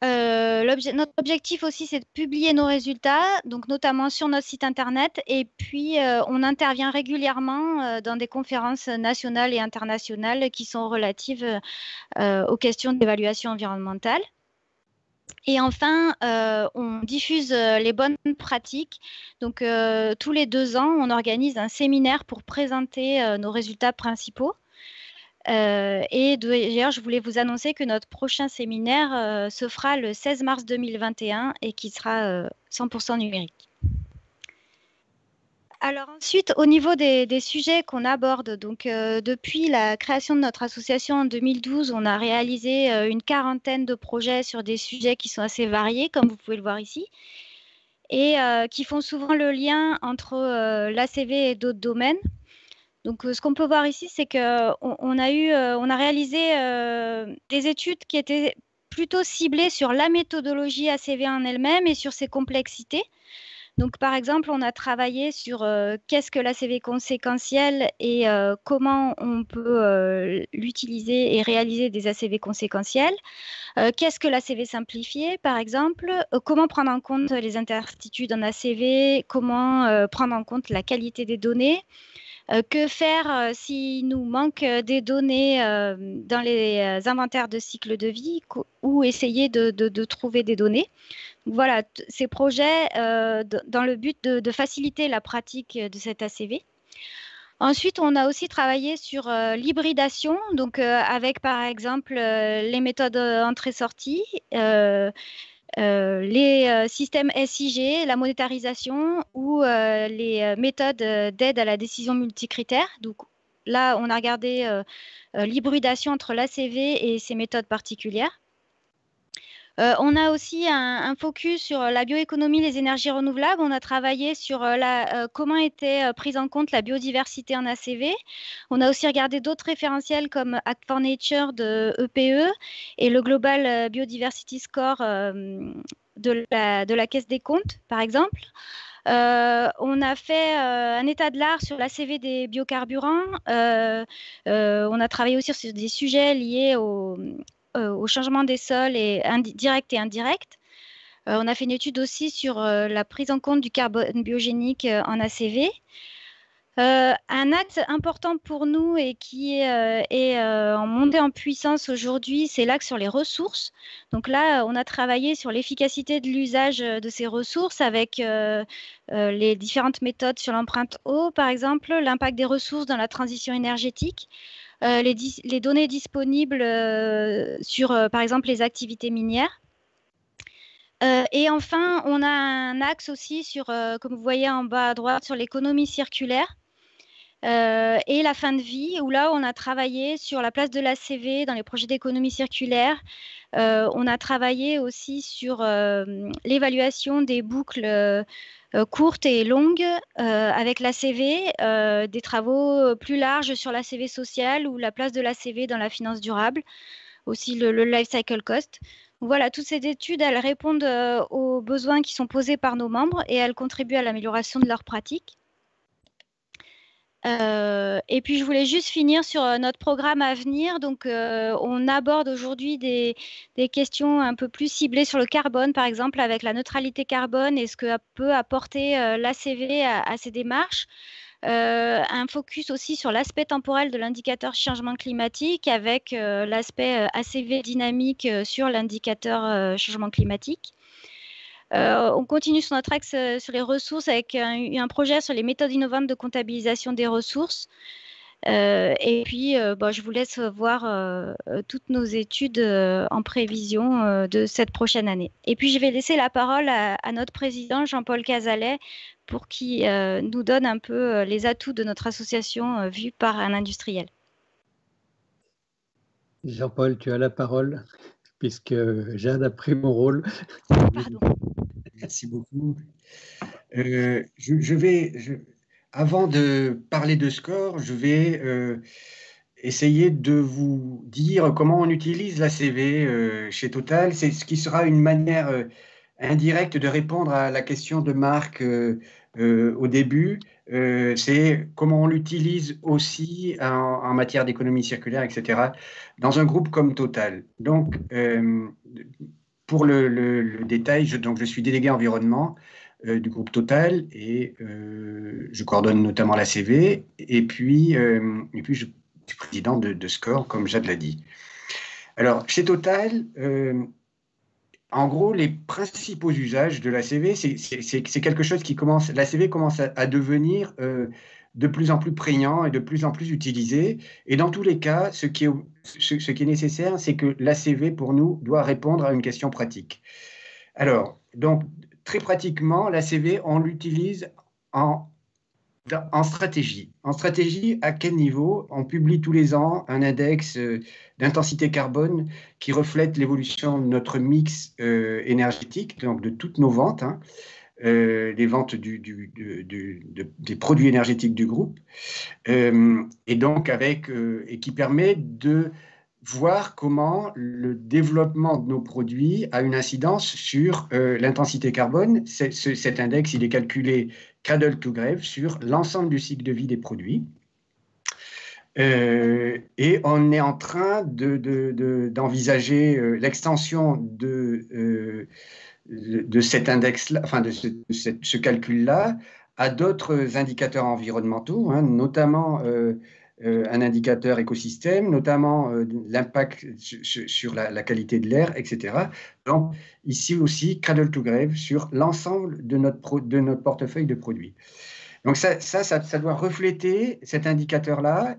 Notre objectif aussi, c'est de publier nos résultats, donc notamment sur notre site internet, et puis on intervient régulièrement dans des conférences nationales et internationales qui sont relatives aux questions d'évaluation environnementale. Et enfin, on diffuse les bonnes pratiques. Donc, tous les 2 ans, on organise un séminaire pour présenter nos résultats principaux. Et d'ailleurs, je voulais vous annoncer que notre prochain séminaire se fera le 16 mars 2021 et qui sera 100% numérique. Alors ensuite, au niveau des sujets qu'on aborde, donc depuis la création de notre association en 2012, on a réalisé une quarantaine de projets sur des sujets qui sont assez variés, comme vous pouvez le voir ici, et qui font souvent le lien entre l'ACV et d'autres domaines. Donc, ce qu'on peut voir ici, c'est qu'on a réalisé des études qui étaient plutôt ciblées sur la méthodologie ACV en elle-même et sur ses complexités. Donc, par exemple, on a travaillé sur qu'est-ce que l'ACV conséquentiel et comment on peut l'utiliser et réaliser des ACV conséquentiels. Qu'est-ce que l'ACV simplifié, par exemple, comment prendre en compte les interstituts en ACV, comment prendre en compte la qualité des données. Que faire s'il nous manque des données dans les inventaires de cycle de vie ou essayer de trouver des données. Voilà, ces projets dans le but de faciliter la pratique de cet ACV. Ensuite, on a aussi travaillé sur l'hybridation, donc avec par exemple les méthodes entrée-sortie, les systèmes SIG, la monétarisation ou les méthodes d'aide à la décision multicritère. Donc là, on a regardé l'hybridation entre l'ACV et ses méthodes particulières. On a aussi un focus sur la bioéconomie, les énergies renouvelables. On a travaillé sur comment était prise en compte la biodiversité en ACV. On a aussi regardé d'autres référentiels comme Act for Nature de EPE et le Global Biodiversity Score de la Caisse des comptes, par exemple. On a fait un état de l'art sur l'ACV des biocarburants. On a travaillé aussi sur des sujets liés au changement des sols direct et indirect. On a fait une étude aussi sur la prise en compte du carbone biogénique en ACV. Un axe important pour nous et qui est en montée en puissance aujourd'hui, c'est l'axe sur les ressources. Donc là, on a travaillé sur l'efficacité de l'usage de ces ressources avec les différentes méthodes sur l'empreinte eau, par exemple, l'impact des ressources dans la transition énergétique. Les données disponibles sur, par exemple, les activités minières. Et enfin, on a un axe aussi sur, comme vous voyez en bas à droite, sur l'économie circulaire et la fin de vie, où là, on a travaillé sur la place de l'ACV dans les projets d'économie circulaire. On a travaillé aussi sur l'évaluation des boucles courtes et longues avec l'ACV, des travaux plus larges sur l'ACV social ou la place de l'ACV dans la finance durable, aussi le life cycle cost. Voilà, toutes ces études, elles répondent aux besoins qui sont posés par nos membres et elles contribuent à l'amélioration de leurs pratiques. Et puis, je voulais juste finir sur notre programme à venir. Donc, on aborde aujourd'hui des questions un peu plus ciblées sur le carbone, par exemple, avec la neutralité carbone et ce que peut apporter l'ACV à ces démarches. Un focus aussi sur l'aspect temporel de l'indicateur changement climatique avec l'aspect ACV dynamique sur l'indicateur changement climatique. On continue sur notre axe sur les ressources avec un projet sur les méthodes innovantes de comptabilisation des ressources. Et puis, je vous laisse voir toutes nos études en prévision de cette prochaine année. Et puis, je vais laisser la parole à notre président, Jean-Paul Cazalet, pour qu'il nous donne un peu les atouts de notre association vus par un industriel. Jean-Paul, tu as la parole, puisque Jade a pris mon rôle. Pardon. Merci beaucoup. Avant de parler de score, je vais essayer de vous dire comment on utilise l'ACV chez Total. C'est ce qui sera une manière indirecte de répondre à la question de Marc au début. C'est comment on l'utilise aussi en matière d'économie circulaire, etc., dans un groupe comme Total. Donc, pour le détail, je suis délégué environnement du groupe Total et je coordonne notamment l'ACV et puis je suis président de SCORE, comme Jade l'a dit. Alors, chez Total, en gros, les principaux usages de l'ACV, c'est quelque chose qui commence, l'ACV commence à devenir de plus en plus prégnant et de plus en plus utilisé. Et dans tous les cas, ce qui est nécessaire, c'est que l'ACV, pour nous, doit répondre à une question pratique. Alors, donc, très pratiquement, l'ACV, on l'utilise en stratégie. En stratégie, à quel niveau? On publie tous les ans un index d'intensité carbone qui reflète l'évolution de notre mix énergétique, donc de toutes nos ventes, les ventes des produits énergétiques du groupe, et donc et qui permet de voir comment le développement de nos produits a une incidence sur l'intensité carbone. Cet index, il est calculé cradle to grave sur l'ensemble du cycle de vie des produits. Et on est en train d'envisager l'extension de cet index-là, enfin de ce calcul-là, à d'autres indicateurs environnementaux, notamment un indicateur écosystème, notamment l'impact sur la qualité de l'air, etc. Donc, ici aussi, cradle to grave sur l'ensemble de notre portefeuille de produits. Donc, ça doit refléter cet indicateur-là,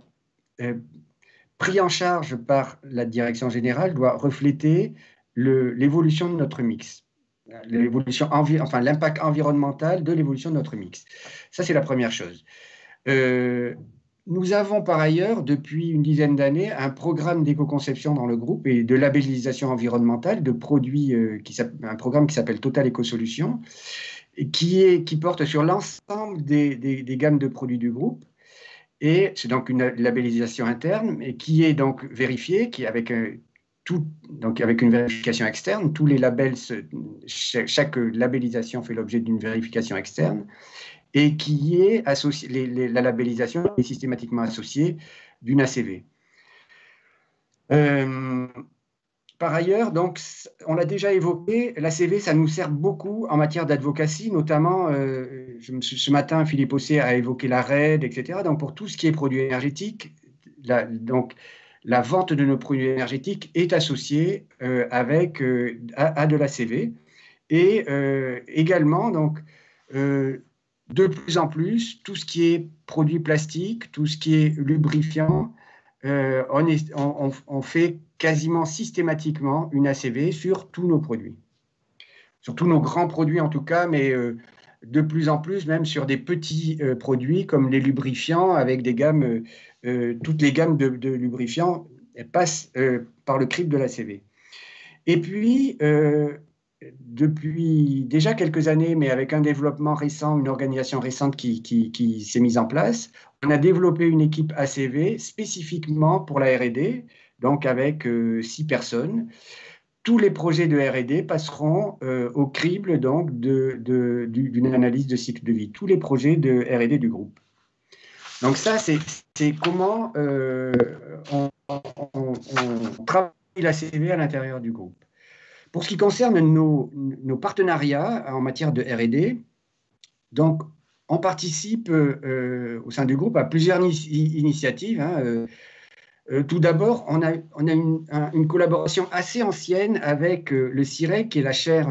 pris en charge par la direction générale, doit refléter l'évolution de notre mix, l'impact environnemental de l'évolution de notre mix. Ça, c'est la première chose. Nous avons par ailleurs, depuis une dizaine d'années, un programme d'éco-conception dans le groupe et de labellisation environnementale de produits, un programme qui s'appelle Total Éco-Solutions, qui porte sur l'ensemble des gammes de produits du groupe. Et c'est donc une labellisation interne, et qui est donc vérifiée, avec une vérification externe. Tous les labels, chaque labellisation fait l'objet d'une vérification externe, et qui est associée, la labellisation est systématiquement associée d'une ACV. Par ailleurs, donc, on l'a déjà évoqué, l'ACV, ça nous sert beaucoup en matière d'advocacy, notamment, ce matin, Philippe Ossé a évoqué la RED, etc. Donc, pour tout ce qui est produits énergétiques, la vente de nos produits énergétiques est associée à de l'ACV. Et également, donc, de plus en plus, tout ce qui est produits plastiques, tout ce qui est lubrifiant, on fait quasiment systématiquement une ACV sur tous nos produits. sur tous nos grands produits en tout cas, mais de plus en plus même sur des petits produits comme les lubrifiants avec des gammes, toutes les gammes de lubrifiants passent par le crible de l'ACV. Et puis, depuis déjà quelques années, mais avec un développement récent, une organisation récente qui s'est mise en place, on a développé une équipe ACV spécifiquement pour la R&D, donc avec 6 personnes. Tous les projets de R&D passeront au crible donc d'une analyse de cycle de vie. Tous les projets de R&D du groupe. Donc ça, c'est comment on travaille l'ACV à l'intérieur du groupe. Pour ce qui concerne nos partenariats en matière de R&D, donc on participe au sein du groupe à plusieurs initiatives. Tout d'abord, on a une collaboration assez ancienne avec le CIREC, qui est la chaire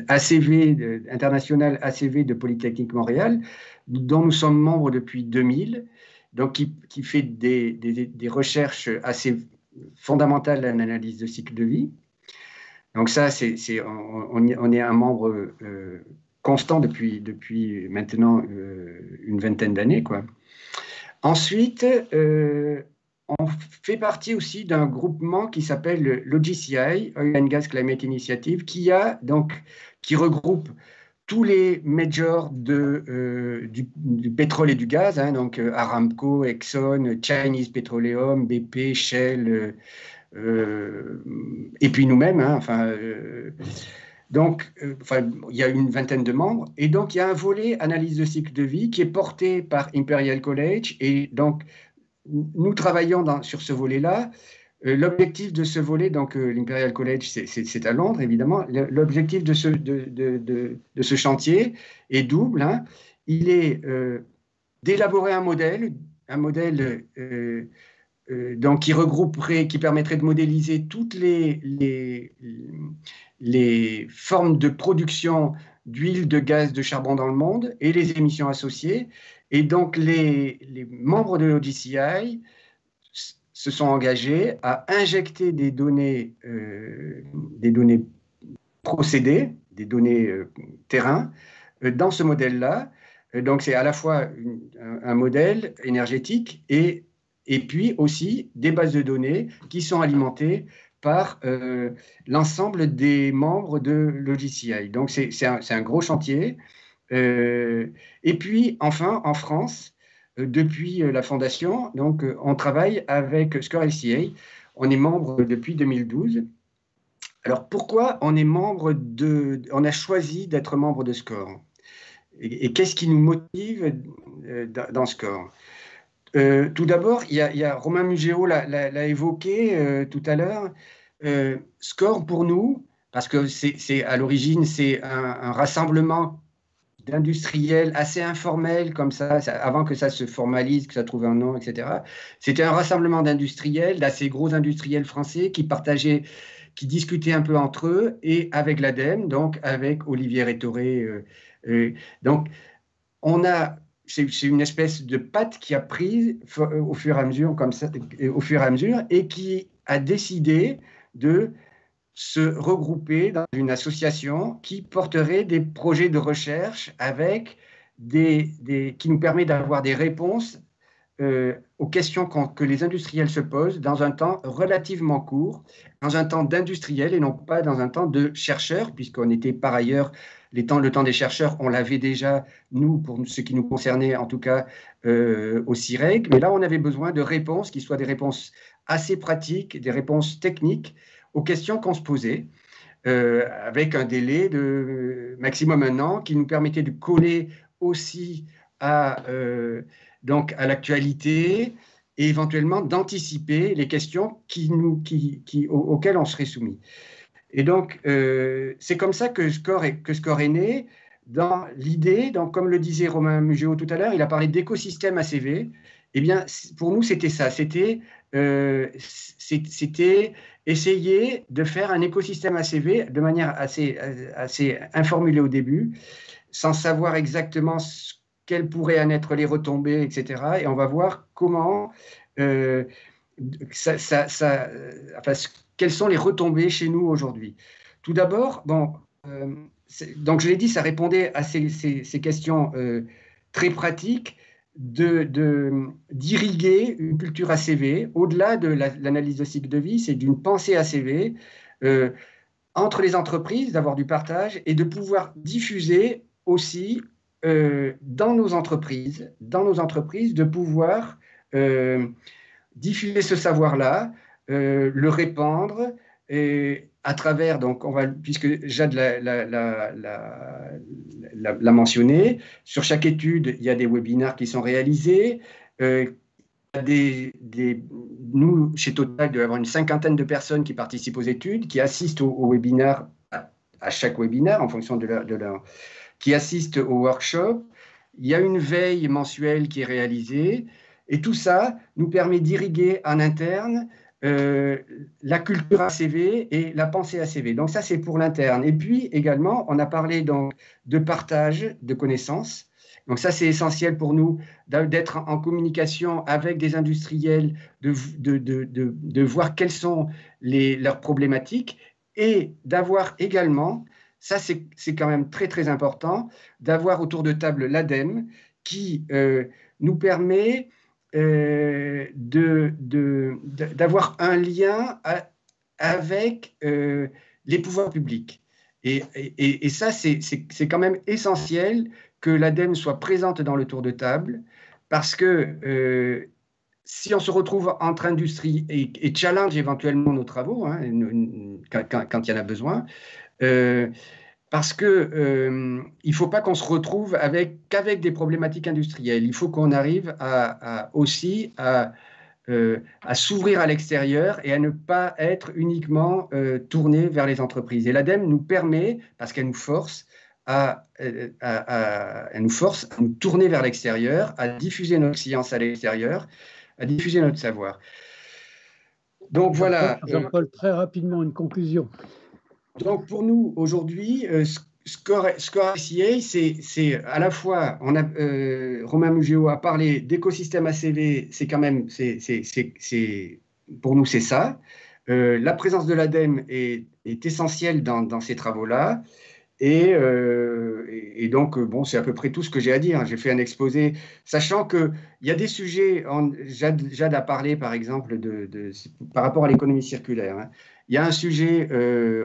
ACV, internationale ACV de Polytechnique Montréal, dont nous sommes membres depuis 2000, donc qui fait des recherches assez fondamentale à l'analyse de cycle de vie. Donc ça, on est un membre constant depuis maintenant une vingtaine d'années, quoi. Ensuite, on fait partie aussi d'un groupement qui s'appelle l'OGCI, Oil and Gas Climate Initiative, qui regroupe tous les majors du pétrole et du gaz, donc Aramco, Exxon, Chinese Petroleum, BP, Shell, et puis nous-mêmes. Donc, il y a une vingtaine de membres. Et donc, il y a un volet analyse de cycle de vie qui est porté par Imperial College. Et donc, nous travaillons sur ce volet-là. L'objectif de ce volet, donc l'Imperial College, c'est à Londres, évidemment. L'objectif de ce chantier est double. Il est d'élaborer un modèle donc qui permettrait de modéliser toutes les formes de production d'huile, de gaz, de charbon dans le monde et les émissions associées. Et donc, les membres de l'OGCI se sont engagés à injecter des données procédés, des données terrain, dans ce modèle-là. Donc, c'est à la fois un modèle énergétique et puis aussi des bases de données qui sont alimentées par l'ensemble des membres de l'OGCI. Donc, c'est un gros chantier. Et puis, enfin, en France, depuis la fondation, donc, on travaille avec SCORE LCA. On est membre depuis 2012. Alors, pourquoi on a choisi d'être membre de SCORE? Et qu'est-ce qui nous motive dans SCORE? Tout d'abord, il y a Romain Mugéo l'a évoqué tout à l'heure. SCORE, pour nous, parce que c'est à l'origine, c'est un rassemblement d'industriels assez informel, comme ça, avant que ça se formalise, que ça trouve un nom, etc. C'était un rassemblement d'industriels, d'assez gros industriels français qui partageaient, qui discutaient un peu entre eux, et avec l'ADEME, donc avec Olivier Rétoré. Donc, c'est une espèce de patte qui a pris au fur et à mesure, comme ça, au fur et à mesure, et qui a décidé de se regrouper dans une association qui porterait des projets de recherche avec qui nous permet d'avoir des réponses aux questions que les industriels se posent dans un temps relativement court, dans un temps d'industriels et non pas dans un temps de chercheurs, puisqu'on était par ailleurs, le temps des chercheurs, on l'avait déjà, nous, pour ce qui nous concernait, en tout cas, au CIREC, mais là, on avait besoin de réponses qui soient des réponses assez pratiques, des réponses techniques aux questions qu'on se posait, avec un délai de maximum 1 an qui nous permettait de coller aussi à l'actualité et éventuellement d'anticiper les questions auxquelles on serait soumis. Et donc, c'est comme ça que SCORE est né, dans l'idée, donc, comme le disait Romain Mugéo tout à l'heure, il a parlé d'écosystème ACV. Eh bien, pour nous, c'était ça. C'était essayer de faire un écosystème ACV de manière assez informulée au début, sans savoir exactement quelles pourraient en être les retombées, etc. Et on va voir comment quelles sont les retombées chez nous aujourd'hui. Tout d'abord, bon, donc je l'ai dit, ça répondait à ces questions très pratiques d'irriguer une culture ACV. Au-delà de l'analyse de cycle de vie, c'est d'une pensée ACV entre les entreprises, d'avoir du partage et de pouvoir diffuser aussi dans nos entreprises, de pouvoir diffuser ce savoir-là, le répandre à travers, donc puisque Jade l'a mentionné, sur chaque étude, il y a des webinaires qui sont réalisés. Nous, chez Total, il doit y avoir une 50aine de personnes qui participent aux études, qui assistent au webinaire, à chaque webinaire en fonction de leur qui assistent au workshop. Il y a une veille mensuelle qui est réalisée. Et tout ça nous permet d'irriguer en interne la culture ACV et la pensée ACV. Donc ça, c'est pour l'interne. Et puis également, on a parlé donc de partage de connaissances. Donc ça, c'est essentiel pour nous d'être en communication avec des industriels, de voir quelles sont leurs problématiques et d'avoir également, ça c'est quand même très très important, d'avoir autour de table l'ADEME qui nous permet d'avoir un lien avec les pouvoirs publics. Et ça, c'est quand même essentiel que l'ADEME soit présente dans le tour de table, parce que si on se retrouve entre industrie et challenge éventuellement nos travaux, hein, quand il y en a besoin, parce que il ne faut pas qu'on se retrouve qu'avec des problématiques industrielles. Il faut qu'on arrive aussi à s'ouvrir à l'extérieur et à ne pas être uniquement tourné vers les entreprises. Et l'ADEME nous permet, parce qu'elle nous force, elle nous force à nous tourner vers l'extérieur, à diffuser notre science à l'extérieur, à diffuser notre savoir. Donc voilà. Jean-Paul, très rapidement, une conclusion. Donc pour nous, aujourd'hui, Score SCA, c'est à la fois, Romain Mugéo a parlé d'écosystème ACV, c'est quand même, pour nous, c'est ça. La présence de l'ADEME est essentielle dans ces travaux-là. Et donc, bon, c'est à peu près tout ce que j'ai à dire. J'ai fait un exposé, sachant qu'il y a des sujets, Jade a parlé par exemple par rapport à l'économie circulaire. Hein. Il y a un sujet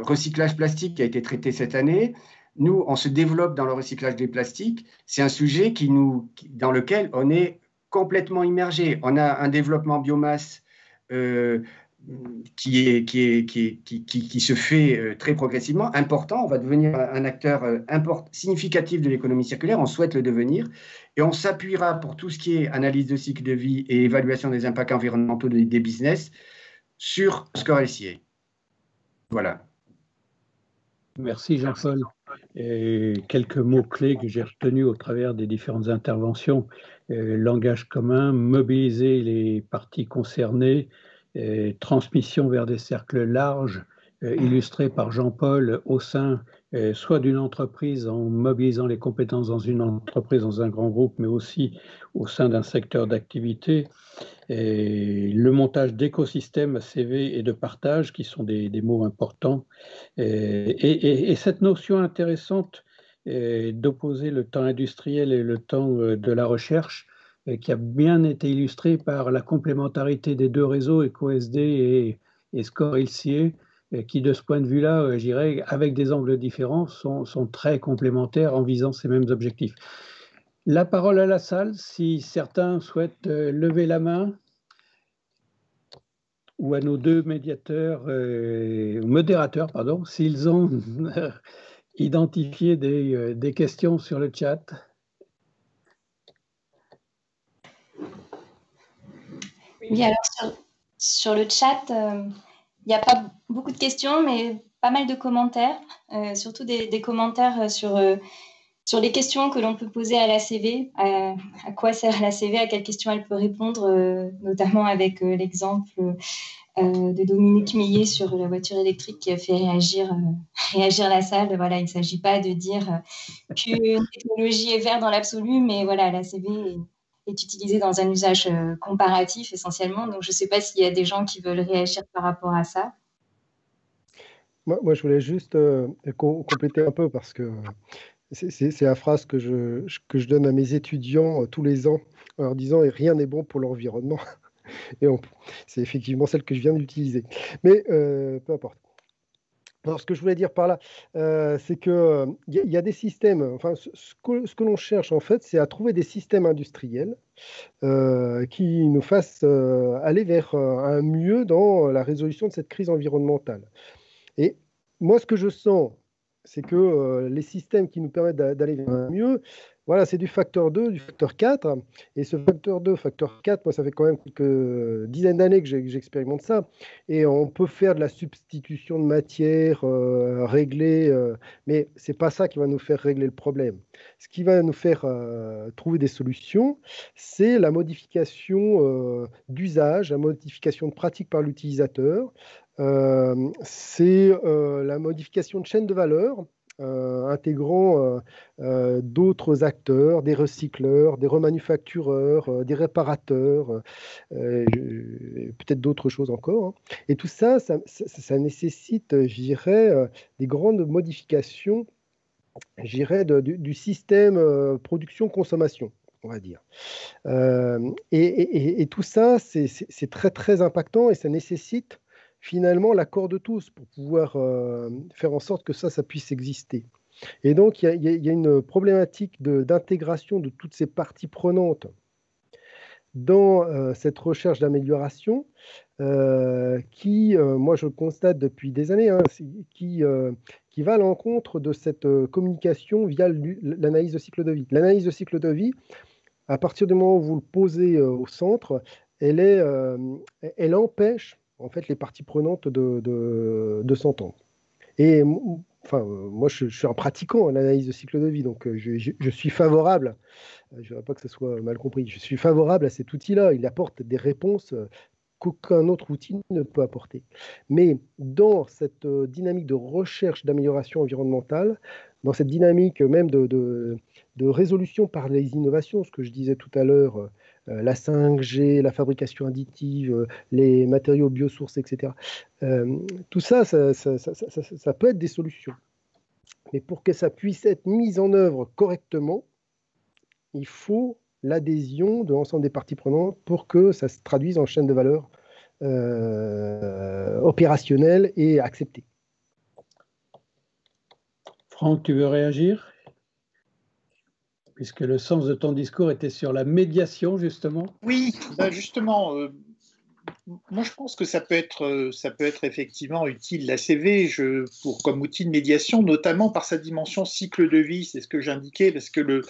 recyclage plastique qui a été traité cette année. Nous, on se développe dans le recyclage des plastiques. C'est un sujet dans lequel on est complètement immergé. On a un développement biomasse qui se fait très progressivement, important. On va devenir un acteur significatif de l'économie circulaire, on souhaite le devenir, et on s'appuiera pour tout ce qui est analyse de cycle de vie et évaluation des impacts environnementaux des business sur Score SCA. Voilà. Merci Jean-Paul. Quelques mots-clés que j'ai retenus au travers des différentes interventions. Langage commun, mobiliser les parties concernées, transmission vers des cercles larges, illustrés par Jean-Paul au sein soit d'une entreprise en mobilisant les compétences dans une entreprise, dans un grand groupe, mais aussi au sein d'un secteur d'activité. Le montage d'écosystèmes ACV et de partage, qui sont des mots importants. Et cette notion intéressante d'opposer le temps industriel et le temps de la recherche, qui a bien été illustré par la complémentarité des deux réseaux, EcoSD et Score SCA, qui de ce point de vue-là, je dirais, avec des angles différents, sont très complémentaires en visant ces mêmes objectifs. La parole à la salle, si certains souhaitent lever la main, ou à nos deux modérateurs, s'ils ont identifié des questions sur le chat. Oui, alors sur le chat, il n'y a pas beaucoup de questions, mais pas mal de commentaires, surtout des commentaires sur les questions que l'on peut poser à l'ACV, à quoi sert l'ACV, à quelles questions elle peut répondre, notamment avec l'exemple de Dominique Millet sur la voiture électrique qui a fait réagir la salle. Voilà, il ne s'agit pas de dire qu'une technologie est verte dans l'absolu, mais voilà, l'ACV est utilisé dans un usage comparatif essentiellement. Donc, je ne sais pas s'il y a des gens qui veulent réagir par rapport à ça. Moi, je voulais juste compléter un peu parce que c'est la phrase que je donne à mes étudiants tous les ans en leur disant « et rien n'est bon pour l'environnement ». Et c'est effectivement celle que je viens d'utiliser. Mais peu importe. Alors, ce que je voulais dire par là, c'est qu'il y a des systèmes, enfin, ce que l'on cherche en fait, c'est à trouver des systèmes industriels qui nous fassent aller vers un mieux dans la résolution de cette crise environnementale. Et moi, ce que je sens, c'est que les systèmes qui nous permettent d'aller vers un mieux, voilà, c'est du facteur 2, du facteur 4. Et ce facteur 2, facteur 4, moi, ça fait quand même quelques dizaines d'années que j'expérimente ça. Et on peut faire de la substitution de matière, régler, mais ce n'est pas ça qui va nous faire régler le problème. Ce qui va nous faire trouver des solutions, c'est la modification d'usage, la modification de pratique par l'utilisateur. C'est la modification de chaîne de valeur intégrant d'autres acteurs, des recycleurs, des remanufactureurs, des réparateurs, peut-être d'autres choses encore. Hein. Et tout ça, ça nécessite, je dirais, des grandes modifications, je dirais, du système production-consommation, on va dire. Et tout ça, c'est très, très impactant et ça nécessite finalement l'accord de tous pour pouvoir faire en sorte que ça puisse exister. Et donc, il y a une problématique d'intégration de toutes ces parties prenantes dans cette recherche d'amélioration qui, moi, je le constate depuis des années, hein, qui va à l'encontre de cette communication via l'analyse de cycle de vie. L'analyse de cycle de vie, à partir du moment où vous le posez au centre, elle empêche en fait les parties prenantes de s'entendre. Et enfin, moi, je suis un pratiquant à l'analyse de cycle de vie, donc je suis favorable, je ne voudrais pas que ce soit mal compris, je suis favorable à cet outil-là. Il apporte des réponses qu'aucun autre outil ne peut apporter. Mais dans cette dynamique de recherche d'amélioration environnementale, dans cette dynamique même de résolution par les innovations, ce que je disais tout à l'heure, la 5G, la fabrication additive, les matériaux biosources, etc. Tout ça, ça peut être des solutions. Mais pour que ça puisse être mis en œuvre correctement, il faut l'adhésion de l'ensemble des parties prenantes pour que ça se traduise en chaîne de valeur opérationnelle et acceptée. Franck, tu veux réagir ? Puisque le sens de ton discours était sur la médiation, justement. Oui, ben justement, moi je pense que ça peut être effectivement utile, l'ACV, comme outil de médiation, notamment par sa dimension cycle de vie, c'est ce que j'indiquais, parce que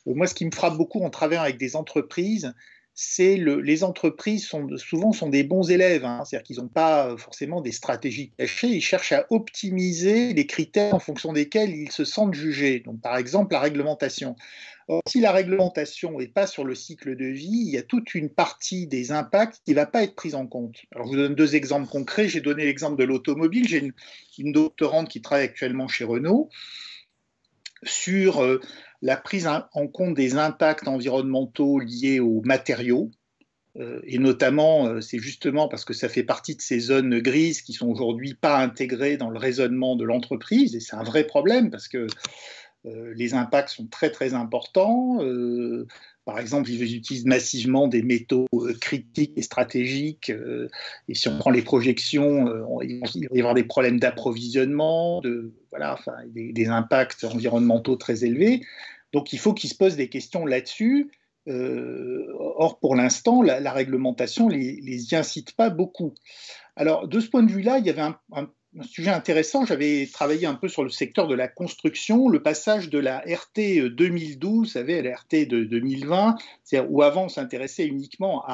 moi ce qui me frappe beaucoup en travaillant avec des entreprises, c'est les entreprises souvent sont des bons élèves, hein, c'est-à-dire qu'ils n'ont pas forcément des stratégies cachées, ils cherchent à optimiser les critères en fonction desquels ils se sentent jugés. Donc par exemple la réglementation. Or, si la réglementation n'est pas sur le cycle de vie, il y a toute une partie des impacts qui ne va pas être prise en compte. Alors je vous donne 2 exemples concrets. J'ai donné l'exemple de l'automobile. J'ai une doctorante qui travaille actuellement chez Renault sur la prise en compte des impacts environnementaux liés aux matériaux. Et notamment, c'est justement parce que ça fait partie de ces zones grises qui sont aujourd'hui pas intégrées dans le raisonnement de l'entreprise. Et c'est un vrai problème parce que les impacts sont très très importants. Par exemple, ils utilisent massivement des métaux critiques et stratégiques. Et si on prend les projections, il va y avoir des problèmes d'approvisionnement, des impacts environnementaux très élevés. Donc, il faut qu'ils se posent des questions là-dessus. Or, pour l'instant, la réglementation ne les y incite pas beaucoup. Alors, de ce point de vue-là, il y avait un sujet intéressant. J'avais travaillé un peu sur le secteur de la construction, le passage de la RT 2012, vous savez, à la RT de 2020, c'est-à-dire où avant on s'intéressait uniquement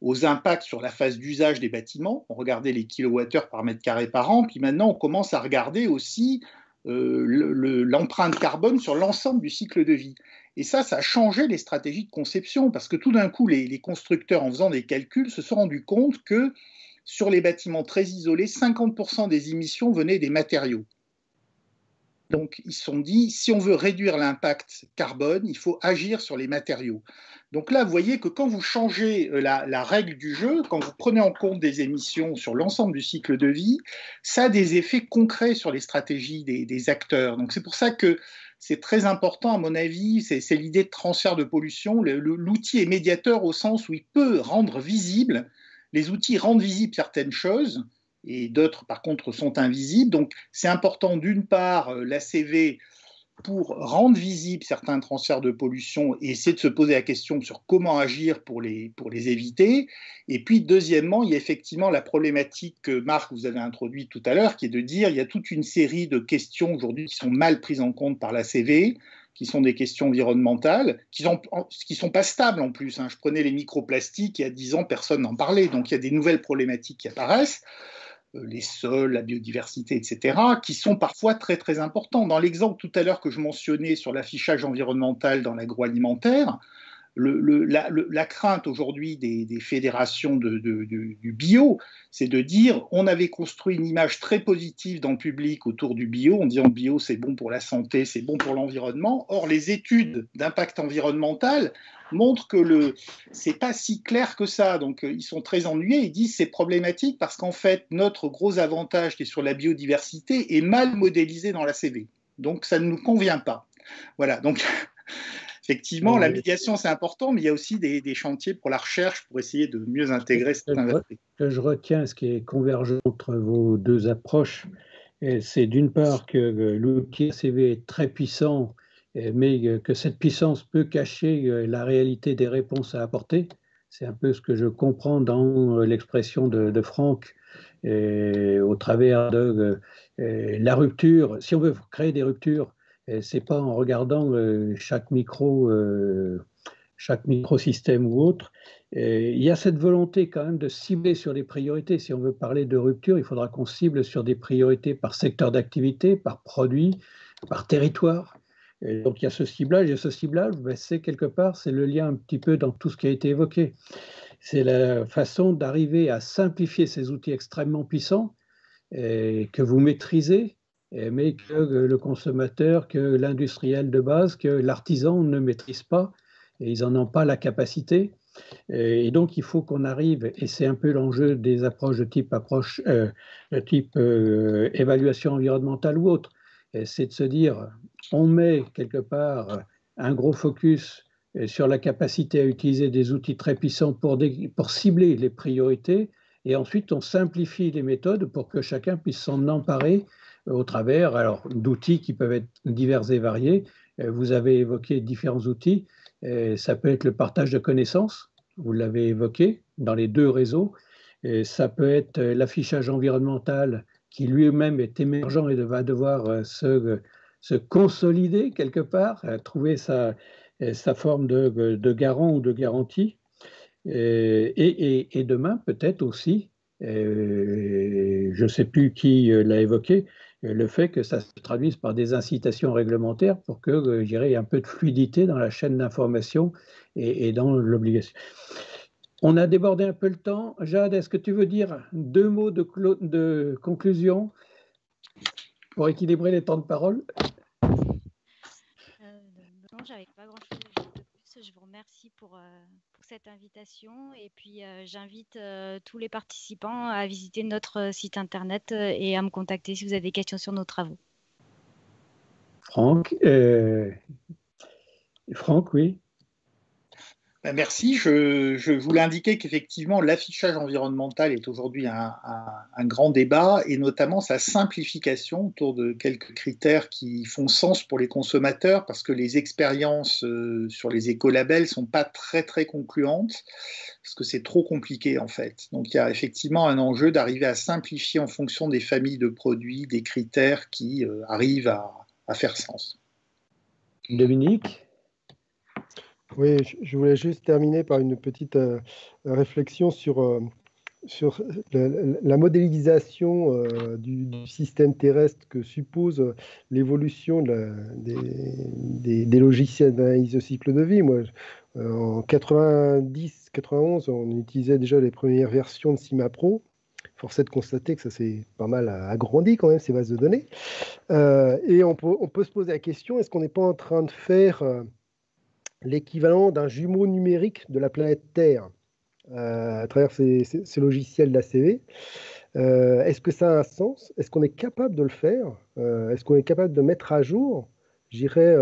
aux impacts sur la phase d'usage des bâtiments, on regardait les kilowattheures par mètre carré par an, puis maintenant on commence à regarder aussi l'empreinte carbone sur l'ensemble du cycle de vie. Et ça a changé les stratégies de conception, parce que tout d'un coup, les constructeurs, en faisant des calculs, se sont rendus compte que sur les bâtiments très isolés, 50% des émissions venaient des matériaux. Donc, ils se sont dit, si on veut réduire l'impact carbone, il faut agir sur les matériaux. Donc là, vous voyez que quand vous changez la règle du jeu, quand vous prenez en compte des émissions sur l'ensemble du cycle de vie, ça a des effets concrets sur les stratégies des acteurs. Donc c'est pour ça que c'est très important, à mon avis, c'est l'idée de transfert de pollution. L'outil est médiateur au sens où il peut rendre visible, les outils rendent visibles certaines choses, et d'autres, par contre, sont invisibles. Donc, c'est important, d'une part, l'ACV pour rendre visibles certains transferts de pollution et essayer de se poser la question sur comment agir pour les éviter. Et puis, deuxièmement, il y a effectivement la problématique que, Marc, vous avez introduite tout à l'heure, qui est de dire qu'il y a toute une série de questions aujourd'hui qui sont mal prises en compte par l'ACV, qui sont des questions environnementales, qui sont pas stables en plus. Je prenais les microplastiques, il y a 10 ans, personne n'en parlait. Donc, il y a des nouvelles problématiques qui apparaissent. Les sols, la biodiversité, etc., qui sont parfois très, très importants. Dans l'exemple tout à l'heure que je mentionnais sur l'affichage environnemental dans l'agroalimentaire, la crainte aujourd'hui des fédérations du bio, c'est de dire on avait construit une image très positive dans le public autour du bio, en disant le bio c'est bon pour la santé, c'est bon pour l'environnement. Or, les études d'impact environnemental montrent que c'est pas si clair que ça. Donc, ils sont très ennuyés. Ils disent c'est problématique parce qu'en fait, notre gros avantage qui est sur la biodiversité est mal modélisé dans l'ACV. Donc, ça ne nous convient pas. Voilà. Donc, effectivement, la médiation, c'est important, mais il y a aussi des chantiers pour la recherche pour essayer de mieux intégrer cette inversion. Ce que je retiens, ce qui est convergent entre vos deux approches, c'est d'une part que l'outil ACV est très puissant, mais que cette puissance peut cacher la réalité des réponses à apporter. C'est un peu ce que je comprends dans l'expression de Franck au travers de la rupture. Si on veut créer des ruptures, c'est pas en regardant chaque microsystème ou autre. Il y a cette volonté quand même de cibler sur les priorités. Si on veut parler de rupture, il faudra qu'on cible sur des priorités par secteur d'activité, par produit, par territoire. Et donc il y a ce ciblage, et ce ciblage, c'est quelque part, c'est le lien un petit peu dans tout ce qui a été évoqué. C'est la façon d'arriver à simplifier ces outils extrêmement puissants que vous maîtrisez, mais que le consommateur, que l'industriel de base, que l'artisan ne maîtrise pas, et ils n'en ont pas la capacité. Et donc, il faut qu'on arrive, et c'est un peu l'enjeu des approches de type évaluation environnementale ou autre, c'est de se dire, on met quelque part un gros focus sur la capacité à utiliser des outils très puissants pour cibler les priorités, et ensuite on simplifie les méthodes pour que chacun puisse s'en emparer au travers d'outils qui peuvent être divers et variés. Vous avez évoqué différents outils. Ça peut être le partage de connaissances, vous l'avez évoqué, dans les deux réseaux. Ça peut être l'affichage environnemental qui lui-même est émergent et va devoir se consolider quelque part, trouver sa forme de garant ou de garantie. Et demain, peut-être aussi, je ne sais plus qui l'a évoqué, le fait que ça se traduise par des incitations réglementaires pour que, je dirais, il y ait un peu de fluidité dans la chaîne d'information et dans l'obligation. On a débordé un peu le temps. Jade, est-ce que tu veux dire 2 mots de conclusion pour équilibrer les temps de parole? Non, j'avais pas grand-chose à dire de plus. Je vous remercie pour cette invitation et puis j'invite tous les participants à visiter notre site internet et à me contacter si vous avez des questions sur nos travaux. Franck, oui. Merci. Je voulais indiquer qu'effectivement, l'affichage environnemental est aujourd'hui un grand débat, et notamment sa simplification autour de quelques critères qui font sens pour les consommateurs, parce que les expériences sur les écolabels ne sont pas très, très concluantes, parce que c'est trop compliqué en fait. Donc il y a effectivement un enjeu d'arriver à simplifier en fonction des familles de produits, des critères qui arrivent à faire sens. Dominique ? Oui, je voulais juste terminer par une petite réflexion sur la modélisation du système terrestre que suppose l'évolution des logiciels d'analyse de cycle de vie. Moi, en 90-91, on utilisait déjà les premières versions de CIMAPRO. force est de constater que ça s'est pas mal agrandi quand même, ces bases de données. Et on peut se poser la question, est-ce qu'on n'est pas en train de faire l'équivalent d'un jumeau numérique de la planète Terre à travers ces logiciels d'ACV? Est-ce que ça a un sens? Est-ce qu'on est capable de le faire? Est-ce qu'on est capable de mettre à jour, je dirais,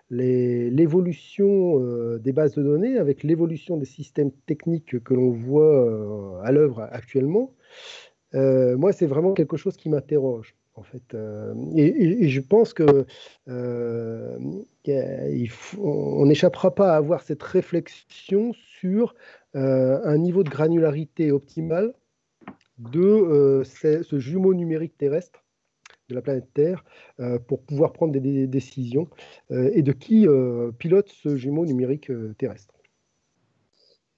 l'évolution des bases de données avec l'évolution des systèmes techniques que l'on voit à l'œuvre actuellement? Moi, c'est vraiment quelque chose qui m'interroge, en fait. Et je pense que on n'échappera pas à avoir cette réflexion sur un niveau de granularité optimal de ce jumeau numérique terrestre de la planète Terre pour pouvoir prendre des décisions et de qui pilote ce jumeau numérique terrestre.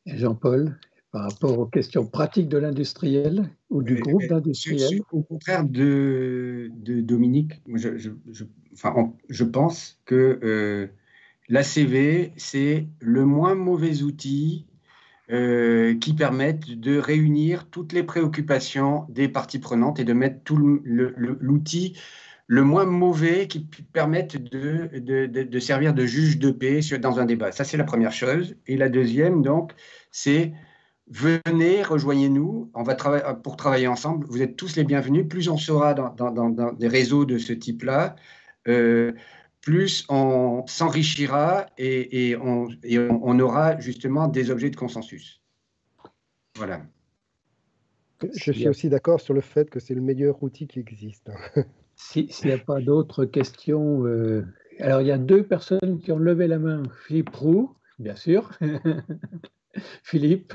Jean-Paul, par rapport aux questions pratiques de l'industriel ou du groupe d'industriels? Au contraire de Dominique, je pense que l'ACV, c'est le moins mauvais outil qui permettent de réunir toutes les préoccupations des parties prenantes et de mettre tout l'outil le moins mauvais qui permette de servir de juge de paix dans un débat. Ça, c'est la première chose. Et la deuxième, donc, c'est venez, rejoignez-nous, on va pour travailler ensemble. Vous êtes tous les bienvenus. Plus on sera dans des réseaux de ce type-là, plus on s'enrichira et on aura justement des objets de consensus. Voilà. Je suis aussi d'accord sur le fait que c'est le meilleur outil qui existe. S'il n'y a pas d'autres questions, alors il y a 2 personnes qui ont levé la main. Philippe Roux, bien sûr. Philippe.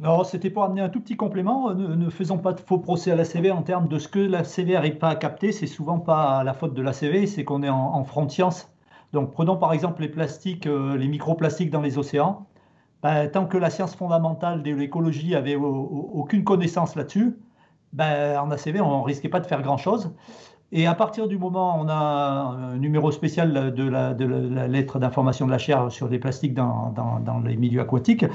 Non, c'était pour amener un tout petit complément. Ne faisons pas de faux procès à l'ACV en termes de ce que l'ACV n'arrive pas à capter. C'est souvent pas la faute de l'ACV, c'est qu'on est en front de science. Donc prenons par exemple les plastiques, les microplastiques dans les océans. Tant que la science fondamentale de l'écologie avait aucune connaissance là-dessus, en ACV, on ne risquait pas de faire grand-chose. Et à partir du moment où on a un numéro spécial de la lettre d'information de la chaire sur les plastiques dans les milieux aquatiques,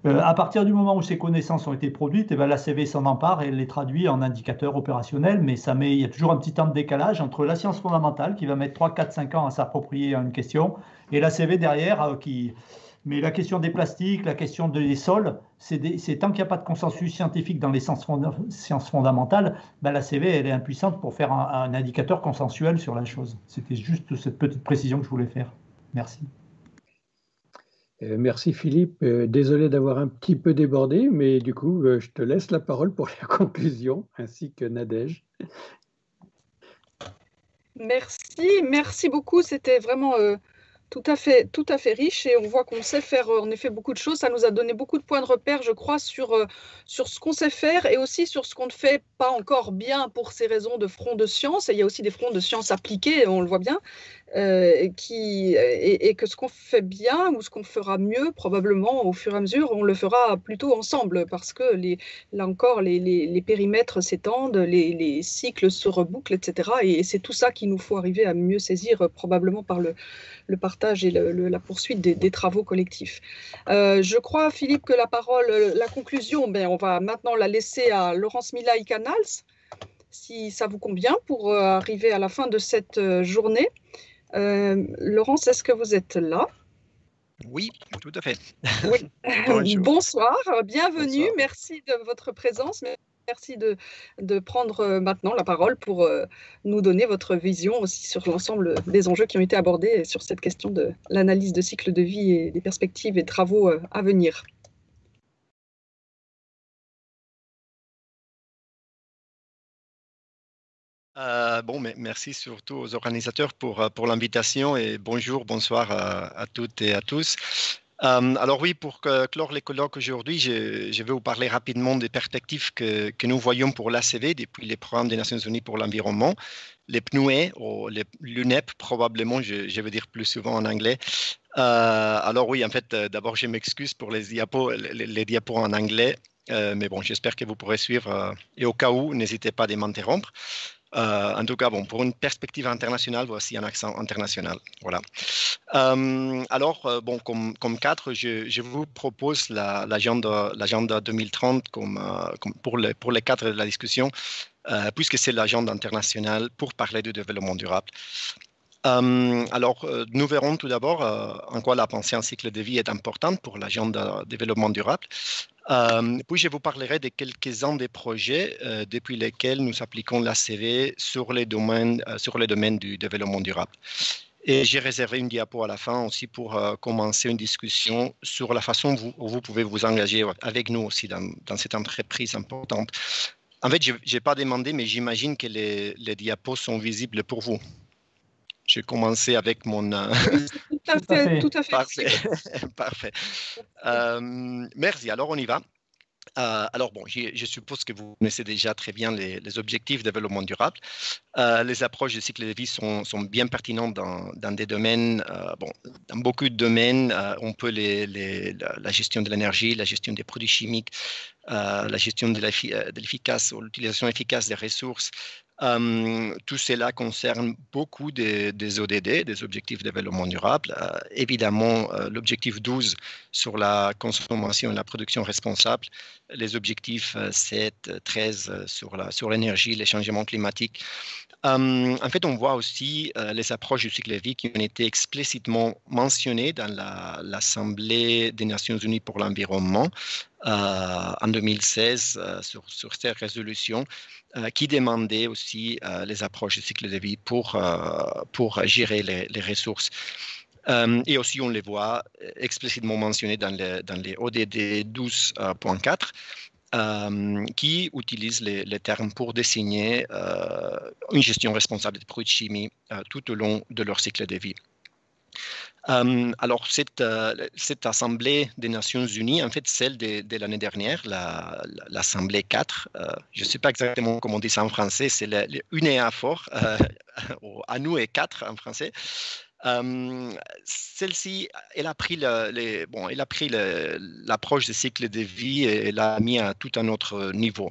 à partir du moment où ces connaissances ont été produites, l'ACV s'en empare et les traduit en indicateurs opérationnels, mais il y a toujours un petit temps de décalage entre la science fondamentale qui va mettre 3, 4, 5 ans à s'approprier une question et l'ACV derrière qui... Mais la question des plastiques, la question des sols, c'est tant qu'il n'y a pas de consensus scientifique dans les sciences fondamentales, l'ACV elle est impuissante pour faire un indicateur consensuel sur la chose. C'était juste cette petite précision que je voulais faire. Merci. Merci Philippe. Désolé d'avoir un petit peu débordé, mais du coup, je te laisse la parole pour la conclusion, ainsi que Nadège. Merci beaucoup. C'était vraiment tout à fait riche et on voit qu'on sait faire en effet beaucoup de choses. Ça nous a donné beaucoup de points de repère, je crois, sur ce qu'on sait faire et aussi sur ce qu'on ne fait pas encore bien pour ces raisons de front de sciences. Et il y a aussi des fronts de sciences appliquées, on le voit bien, et que ce qu'on fait bien ou ce qu'on fera mieux, probablement au fur et à mesure, on le fera plutôt ensemble parce que là encore, les périmètres s'étendent, les cycles se rebouclent, etc. Et c'est tout ça qu'il nous faut arriver à mieux saisir probablement par le partage et la poursuite des travaux collectifs. Je crois, Philippe, que la conclusion, on va maintenant la laisser à Laurence Milaï-Canals, si ça vous convient, pour arriver à la fin de cette journée. Laurence, est-ce que vous êtes là? Oui, tout à fait. Oui. Bonsoir, bienvenue, bonsoir. Merci de votre présence. Merci de prendre maintenant la parole pour nous donner votre vision aussi sur l'ensemble des enjeux qui ont été abordés sur cette question de l'analyse de cycle de vie et des perspectives et travaux à venir. Merci surtout aux organisateurs pour l'invitation et bonsoir à toutes et à tous. Alors oui, pour clore les colloques aujourd'hui, je vais vous parler rapidement des perspectives que nous voyons pour l'ACV depuis les programmes des Nations Unies pour l'environnement, les PNUE ou les l'UNEP probablement, je vais dire plus souvent en anglais. Alors oui, en fait, d'abord je m'excuse pour les diapos en anglais, mais bon, j'espère que vous pourrez suivre et au cas où, n'hésitez pas à m'interrompre. En tout cas, bon, pour une perspective internationale, voici un accent international. Voilà. Bon, comme cadre, je vous propose l'agenda 2030 comme pour les cadres de la discussion, puisque c'est l'agenda international pour parler du développement durable. Nous verrons tout d'abord en quoi la pensée en cycle de vie est importante pour l'agenda développement durable. Puis je vous parlerai de quelques-uns des projets depuis lesquels nous appliquons l'ACV sur les domaines du développement durable. Et j'ai réservé une diapo à la fin aussi pour commencer une discussion sur la façon dont vous pouvez vous engager avec nous aussi dans cette entreprise importante. En fait, je n'ai pas demandé, mais j'imagine que les diapos sont visibles pour vous. J'ai commencé avec mon... Tout à fait. Parfait. Parfait. Merci. Alors, on y va. Je suppose que vous connaissez déjà très bien les objectifs de développement durable. Les approches du cycle de vie sont bien pertinentes dans des domaines, dans beaucoup de domaines. On peut la gestion de l'énergie, la gestion des produits chimiques, la gestion de l'efficace ou l'utilisation efficace des ressources. Tout cela concerne beaucoup des ODD, des objectifs de développement durable. Évidemment, l'objectif 12 sur la consommation et la production responsable, les objectifs 7, 13 sur l'énergie, les changements climatiques. En fait, on voit aussi les approches du cycle de vie qui ont été explicitement mentionnées dans l'Assemblée des Nations Unies pour l'environnement en 2016 sur cette résolution qui demandait aussi les approches du cycle de vie pour gérer les ressources. Et aussi, on les voit explicitement mentionnés dans les ODD 12.4 qui utilisent les termes pour désigner une gestion responsable des produits chimiques tout au long de leur cycle de vie. Cette Assemblée des Nations Unies, en fait, celle de l'année dernière, l'Assemblée 4, je ne sais pas exactement comment on dit ça en français, c'est l'UNEA fort, à nous et 4 en français. Celle-ci, elle a pris l'approche du cycle de vie et l'a mis à tout un autre niveau.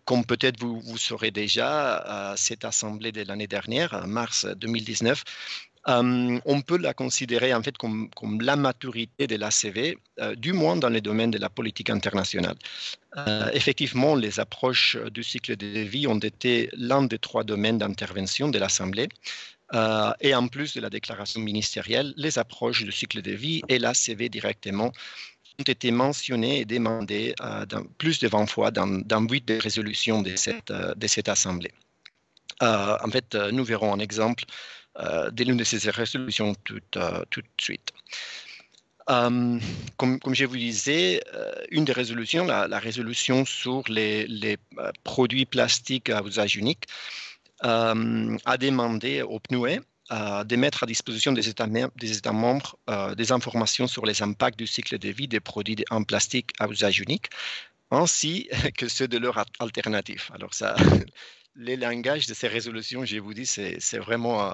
Comme peut-être vous saurez déjà, à cette assemblée de l'année dernière, en mars 2019, on peut la considérer en fait comme la maturité de l'ACV, du moins dans les domaines de la politique internationale. Effectivement, les approches du cycle de vie ont été l'un des 3 domaines d'intervention de l'Assemblée. Et en plus de la déclaration ministérielle, les approches du cycle de vie et l'ACV directement ont été mentionnées et demandées plus de 20 fois dans 8 des résolutions de cette Assemblée. En fait, nous verrons un exemple de l'une de ces résolutions tout de suite. Comme je vous disais, une des résolutions, la résolution sur les produits plastiques à usage unique, a demandé au PNUE de mettre à disposition des États membres des informations sur les impacts du cycle de vie des produits en plastique à usage unique, ainsi que ceux de leurs alternatives. Alors ça, les langages de ces résolutions, je vous dis, c'est vraiment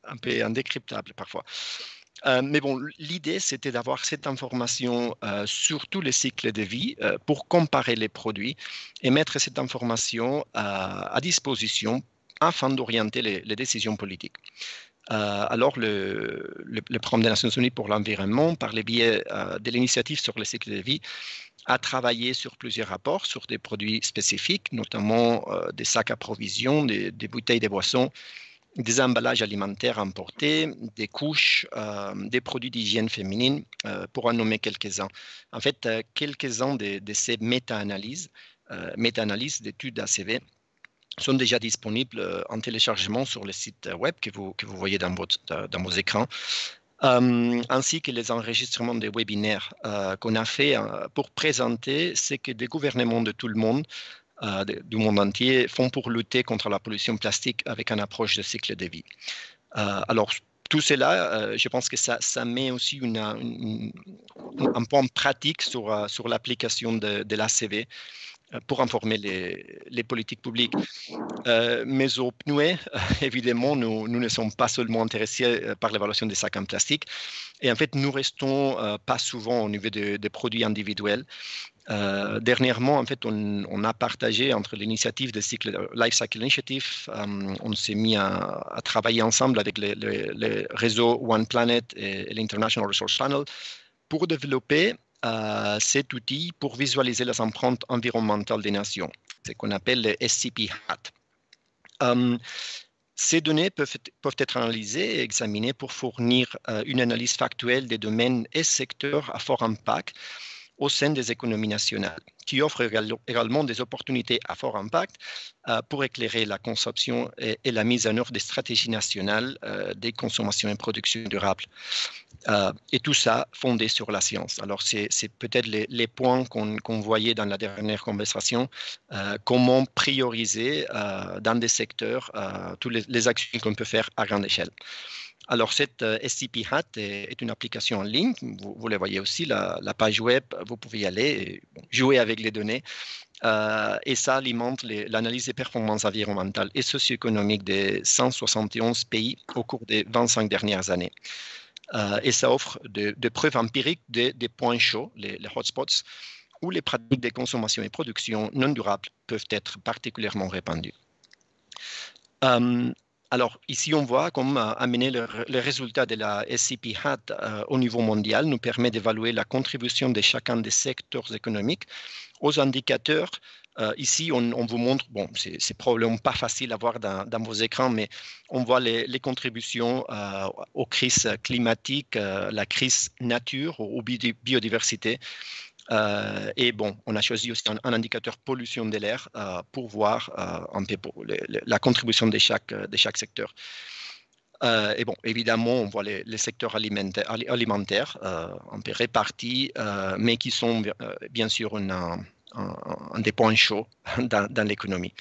un peu indécryptable parfois. Mais bon, l'idée, c'était d'avoir cette information sur tous les cycles de vie pour comparer les produits et mettre cette information à disposition afin d'orienter les décisions politiques. Alors, le Programme des Nations Unies pour l'environnement, par le biais de l'initiative sur le cycle de vie, a travaillé sur plusieurs rapports sur des produits spécifiques, notamment des sacs à provisions, des bouteilles de boissons, des emballages alimentaires importés, des couches, des produits d'hygiène féminine, pour en nommer quelques-uns. En fait, quelques-uns de ces méta-analyses d'études ACV sont déjà disponibles en téléchargement sur le site web que vous voyez dans vos écrans, ainsi que les enregistrements des webinaires qu'on a fait pour présenter ce que des gouvernements de tout le monde, du monde entier, font pour lutter contre la pollution plastique avec une approche de cycle de vie. Alors, tout cela, je pense que ça met aussi un point pratique sur l'application de l'ACV pour informer les politiques publiques. Mais au PNUE, évidemment, nous ne sommes pas seulement intéressés par l'évaluation des sacs en plastique. Et en fait, nous restons pas souvent au niveau des produits individuels. Dernièrement, en fait, on a partagé entre l'initiative de Life Cycle Initiative, on s'est mis à travailler ensemble avec les réseaux One Planet et l'International Resource Channel pour développer cet outil pour visualiser les empreintes environnementales des nations, ce qu'on appelle le SCP HAT. Ces données peuvent être analysées et examinées pour fournir une analyse factuelle des domaines et secteurs à fort impact au sein des économies nationales, qui offrent également des opportunités à fort impact pour éclairer la conception et la mise en œuvre des stratégies nationales des consommations et productions durables. Et tout ça fondé sur la science. Alors, c'est peut-être les points qu'on voyait dans la dernière conversation, comment prioriser dans des secteurs toutes les actions qu'on peut faire à grande échelle. Alors, cette SCP HAT est une application en ligne. Vous le voyez aussi, la page web, vous pouvez y aller et jouer avec les données. Et ça alimente l'analyse des performances environnementales et socio-économiques des 171 pays au cours des 25 dernières années. Et ça offre des preuves empiriques des points chauds, les hotspots, où les pratiques de consommation et production non durables peuvent être particulièrement répandues. Alors, ici, on voit comment amener les résultats de la SCP HAT au niveau mondial nous permet d'évaluer la contribution de chacun des secteurs économiques aux indicateurs. Ici, on vous montre, bon, c'est probablement pas facile à voir dans vos écrans, mais on voit les contributions aux crises climatiques, la crise nature, aux biodiversité. Et bon, on a choisi aussi un indicateur pollution de l'air pour voir un peu la contribution de chaque secteur. Et bon, évidemment, on voit les secteurs alimentaires un peu répartis, mais qui sont bien sûr un des points chauds dans l'économie.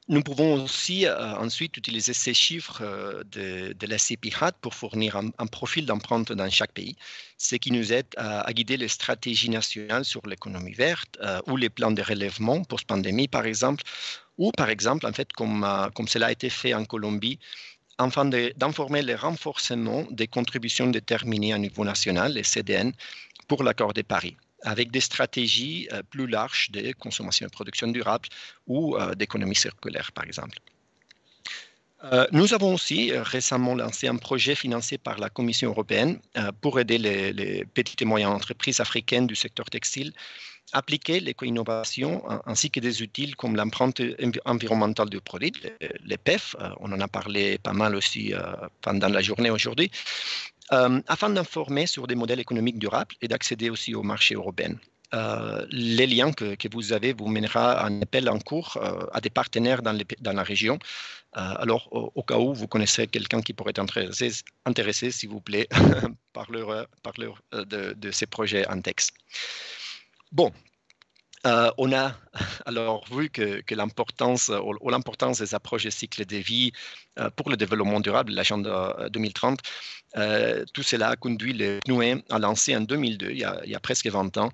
Nous pouvons aussi ensuite utiliser ces chiffres de la SCP HAT pour fournir un profil d'empreinte dans chaque pays, ce qui nous aide à guider les stratégies nationales sur l'économie verte ou les plans de relèvement post-pandémie, par exemple, ou par exemple, en fait, comme cela a été fait en Colombie, afin d'informer le renforcement des contributions déterminées à niveau national, les CDN, pour l'accord de Paris, avec des stratégies plus larges de consommation et production durable ou d'économie circulaire, par exemple. Nous avons aussi récemment lancé un projet financé par la Commission européenne pour aider les petites et moyennes entreprises africaines du secteur textile à appliquer l'éco-innovation ainsi que des outils comme l'empreinte environnementale du produit, les PEF, on en a parlé pas mal aussi pendant la journée aujourd'hui, afin d'informer sur des modèles économiques durables et d'accéder aussi au marché européen. Les liens que vous avez vous mènera à un appel en cours à des partenaires dans la région. Alors, au cas où vous connaissez quelqu'un qui pourrait être intéressé, s'il vous plaît, parlez-leur de ces projets en texte. Bon. On a alors vu que l'importance des approches de cycle de vie pour le développement durable, l'agenda 2030, tout cela a conduit le PNUE à lancer en 2002, il y a presque 20 ans,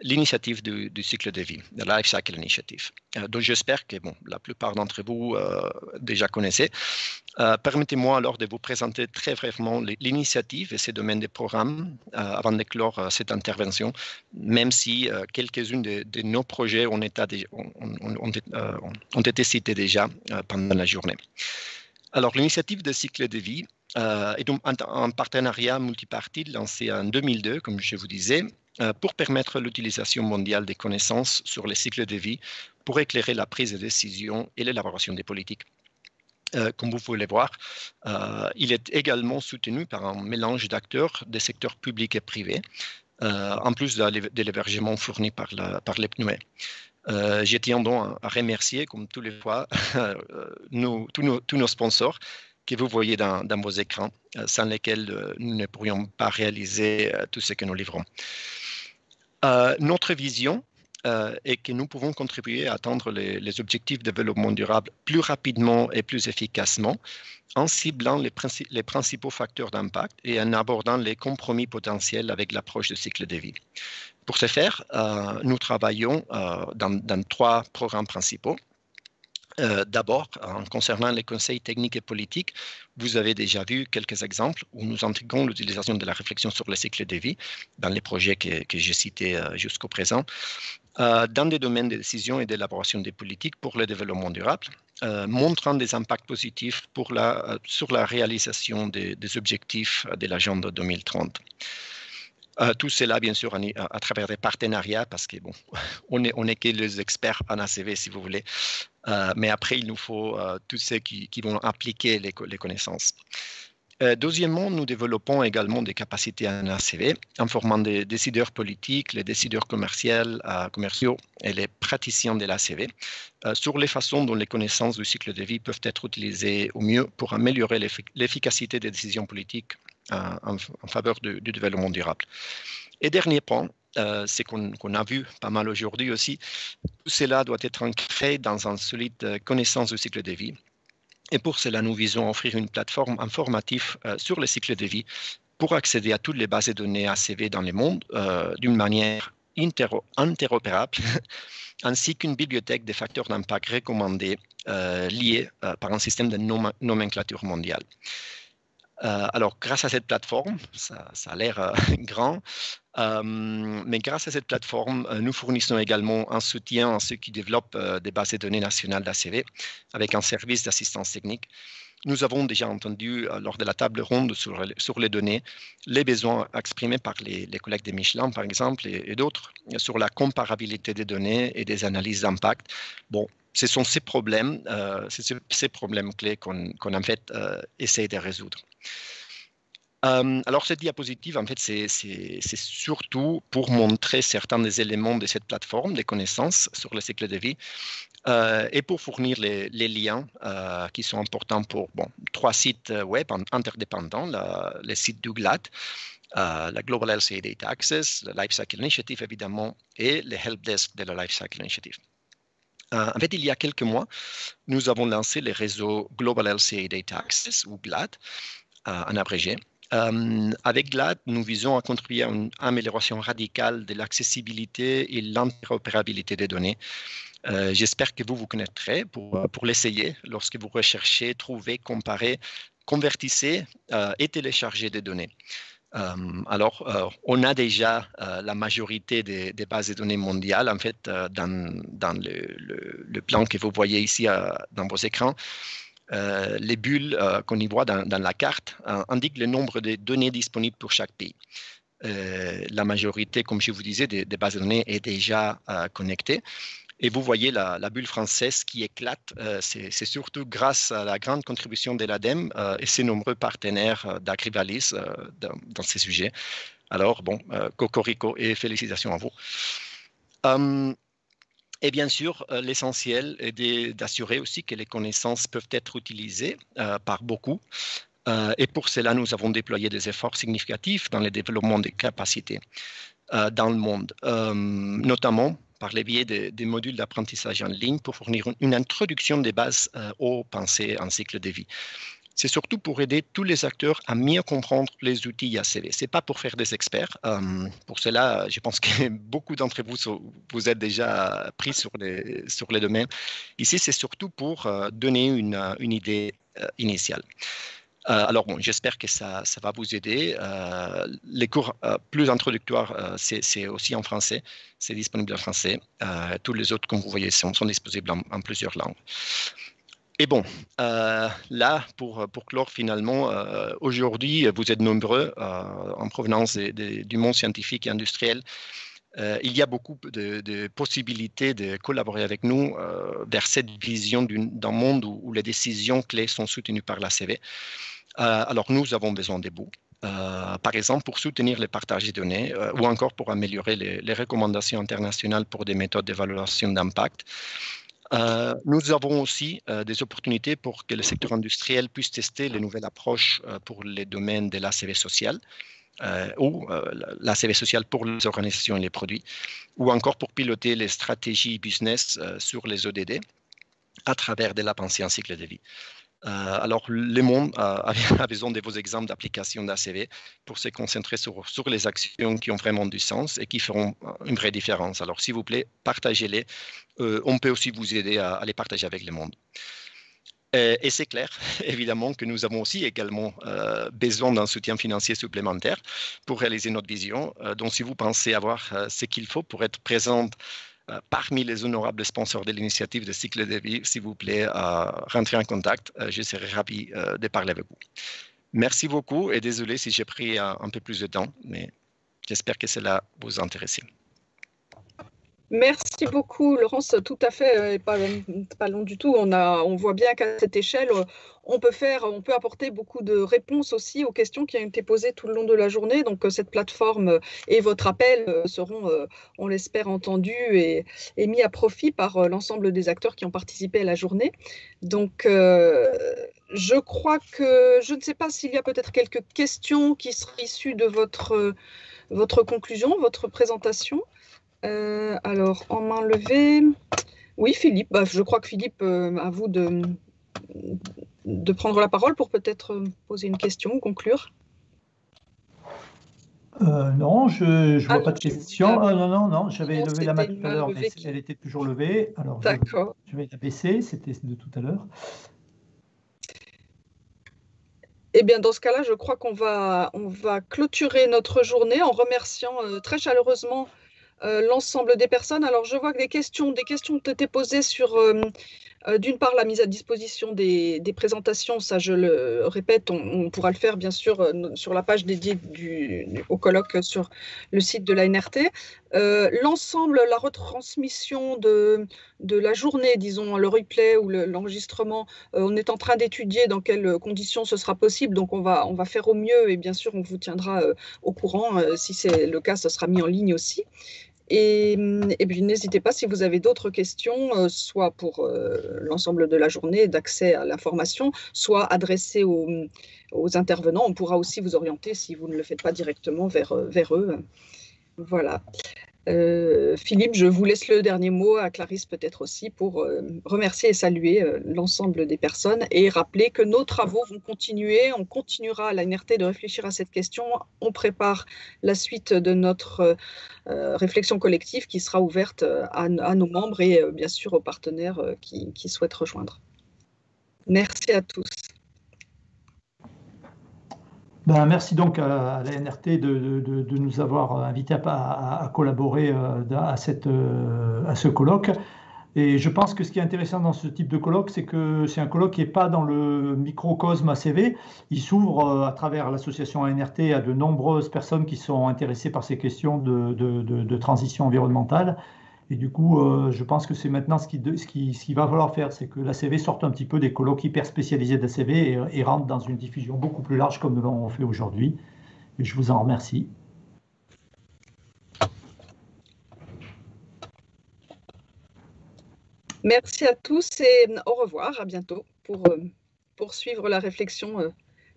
l'initiative du cycle de vie, the Life Cycle Initiative, dont j'espère que la plupart d'entre vous déjà connaissez. Permettez-moi alors de vous présenter très brièvement l'initiative et ses domaines de programme avant de clore cette intervention, même si quelques-unes de nos projets ont été cités déjà pendant la journée. Alors, l'initiative de cycle de vie est un partenariat multipartite lancé en 2002, comme je vous disais, pour permettre l'utilisation mondiale des connaissances sur les cycles de vie pour éclairer la prise de décision et l'élaboration des politiques. Comme vous pouvez le voir, il est également soutenu par un mélange d'acteurs des secteurs publics et privés, en plus de l'hébergement fourni par les PNUE. Je tiens donc à remercier, comme tous les fois, tous nos sponsors que vous voyez dans vos écrans, sans lesquels nous ne pourrions pas réaliser tout ce que nous livrons. Notre vision est que nous pouvons contribuer à atteindre les objectifs de développement durable plus rapidement et plus efficacement en ciblant les principaux facteurs d'impact et en abordant les compromis potentiels avec l'approche de cycle de vie. Pour ce faire, nous travaillons dans 3 programmes principaux. D'abord, en concernant les conseils techniques et politiques, vous avez déjà vu quelques exemples où nous intégrons l'utilisation de la réflexion sur le cycle de vie dans les projets que j'ai cités jusqu'au présent, dans des domaines de décision et d'élaboration des politiques pour le développement durable, montrant des impacts positifs sur la réalisation des objectifs de l'agenda 2030. Tout cela, bien sûr, à travers des partenariats, parce que bon, on est que les experts en ACV, si vous voulez, mais après, il nous faut tous ceux qui vont appliquer les connaissances. Deuxièmement, nous développons également des capacités en ACV en formant des décideurs politiques, les décideurs commerciaux et les praticiens de l'ACV sur les façons dont les connaissances du cycle de vie peuvent être utilisées au mieux pour améliorer l'efficacité des décisions politiques en faveur du développement durable. Et dernier point, c'est qu'on a vu pas mal aujourd'hui aussi, tout cela doit être ancré dans une solide connaissance du cycle de vie. Et pour cela, nous visons à offrir une plateforme informative sur le cycle de vie pour accéder à toutes les bases de données ACV dans le monde d'une manière interopérable, ainsi qu'une bibliothèque des facteurs d'impact recommandés liés par un système de nomenclature mondiale. Alors, grâce à cette plateforme, ça a l'air grand, mais grâce à cette plateforme, nous fournissons également un soutien à ceux qui développent des bases de données nationales d'ACV avec un service d'assistance technique. Nous avons déjà entendu lors de la table ronde sur les données les besoins exprimés par les collègues de Michelin, par exemple, et d'autres, sur la comparabilité des données et des analyses d'impact. Bon, ce sont ces problèmes clés qu'on en fait essaie de résoudre. Alors, cette diapositive, en fait, c'est surtout pour montrer certains des éléments de cette plateforme, des connaissances sur le cycle de vie, et pour fournir les liens qui sont importants pour 3 sites web interdépendants, les sites du GLAD, la Global LCA Data Access, le Lifecycle Initiative, évidemment, et le Helpdesk de la Lifecycle Initiative. En fait, il y a quelques mois, nous avons lancé le réseau Global LCA Data Access, ou GLAD, en abrégé. Avec GLAD, nous visons à contribuer à une amélioration radicale de l'accessibilité et l'interopérabilité des données. J'espère que vous connaîtrez pour l'essayer lorsque vous recherchez, trouvez, comparez, convertissez et téléchargez des données. Alors, on a déjà la majorité des bases de données mondiales, en fait, dans le plan que vous voyez ici dans vos écrans. Les bulles qu'on y voit dans la carte indiquent le nombre de données disponibles pour chaque pays. La majorité, comme je vous disais, des bases de données est déjà connectée. Et vous voyez la bulle française qui éclate. C'est surtout grâce à la grande contribution de l'ADEME et ses nombreux partenaires d'Agrivalis dans ces sujets. Alors, bon, cocorico et félicitations à vous. Et bien sûr, l'essentiel est d'assurer aussi que les connaissances peuvent être utilisées par beaucoup. Et pour cela, nous avons déployé des efforts significatifs dans le développement des capacités dans le monde, notamment par le biais des modules d'apprentissage en ligne pour fournir une introduction des bases aux pensées en cycle de vie. C'est surtout pour aider tous les acteurs à mieux comprendre les outils ACV. Ce n'est pas pour faire des experts. Pour cela, je pense que beaucoup d'entre vous êtes déjà pris sur les domaines. Ici, c'est surtout pour donner une idée initiale. Alors, bon, j'espère que ça va vous aider. Les cours plus introductoires, c'est aussi en français. C'est disponible en français. Tous les autres, comme vous voyez, sont disponibles en plusieurs langues. Et bon, là, pour clore finalement, aujourd'hui, vous êtes nombreux en provenance du monde scientifique et industriel. Il y a beaucoup de possibilités de collaborer avec nous vers cette vision d'un monde où les décisions clés sont soutenues par l'ACV. Alors, nous avons besoin des bouts. Par exemple, pour soutenir le partage des données ou encore pour améliorer les recommandations internationales pour des méthodes d'évaluation d'impact. Nous avons aussi des opportunités pour que le secteur industriel puisse tester les nouvelles approches pour les domaines de l'ACV social ou l'ACV social pour les organisations et les produits, ou encore pour piloter les stratégies business sur les ODD à travers de la pensée en cycle de vie. Alors, le monde a besoin de vos exemples d'application d'ACV pour se concentrer sur les actions qui ont vraiment du sens et qui feront une vraie différence. Alors, s'il vous plaît, partagez-les. On peut aussi vous aider à les partager avec le monde. Et c'est clair, évidemment, que nous avons aussi également besoin d'un soutien financier supplémentaire pour réaliser notre vision. Donc, si vous pensez avoir ce qu'il faut pour être présente parmi les honorables sponsors de l'initiative de cycle de vie, s'il vous plaît, rentrez en contact. Je serai ravi de parler avec vous. Merci beaucoup et désolé si j'ai pris un peu plus de temps, mais j'espère que cela vous intéresse. Merci beaucoup, Laurence. Tout à fait, pas long du tout. On voit bien qu'à cette échelle, on peut apporter beaucoup de réponses aussi aux questions qui ont été posées tout le long de la journée. Donc, cette plateforme et votre appel seront, on l'espère, entendus et mis à profit par l'ensemble des acteurs qui ont participé à la journée. Donc, je crois que, je ne sais pas s'il y a peut-être quelques questions qui seraient issues de votre conclusion, votre présentation. Alors, en main levée, oui, Philippe, je crois que Philippe, à vous de prendre la parole pour peut-être poser une question ou conclure. Non, je ne vois pas de question. Non, j'avais levé la main tout à l'heure, mais elle était toujours levée. Alors, je vais la baisser, c'était de tout à l'heure. Eh bien, dans ce cas-là, je crois qu'on va clôturer notre journée en remerciant très chaleureusement l'ensemble des personnes. Alors, je vois que des questions ont été posées sur, d'une part, la mise à disposition des présentations. Ça, je le répète, on pourra le faire, bien sûr, sur la page dédiée au colloque sur le site de l'ANRT. L'ensemble, la retransmission de la journée, disons, le replay ou l'enregistrement, on est en train d'étudier dans quelles conditions ce sera possible. Donc, on va faire au mieux et bien sûr, on vous tiendra au courant. Si c'est le cas, ce sera mis en ligne aussi. Et puis, n'hésitez pas si vous avez d'autres questions, soit pour l'ensemble de la journée d'accès à l'information, soit adressées aux intervenants. On pourra aussi vous orienter si vous ne le faites pas directement vers eux. Voilà. Philippe, je vous laisse le dernier mot, à Clarisse peut-être aussi, pour remercier et saluer l'ensemble des personnes et rappeler que nos travaux vont continuer. On continuera à l'ANRT de réfléchir à cette question. On prépare la suite de notre réflexion collective qui sera ouverte à nos membres et bien sûr aux partenaires qui souhaitent rejoindre. Merci à tous. Merci donc à la NRT de nous avoir invités à collaborer à ce colloque. Et je pense que ce qui est intéressant dans ce type de colloque, c'est que c'est un colloque qui n'est pas dans le microcosme ACV. Il s'ouvre à travers l'association ANRT à de nombreuses personnes qui sont intéressées par ces questions de transition environnementale. Et du coup, je pense que c'est maintenant ce qu'il va falloir faire, c'est que l'ACV sorte un petit peu des colloques hyper spécialisés d'ACV et rentre dans une diffusion beaucoup plus large comme nous l'avons fait aujourd'hui. Et je vous en remercie. Merci à tous et au revoir, à bientôt pour poursuivre la réflexion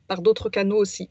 par d'autres canaux aussi.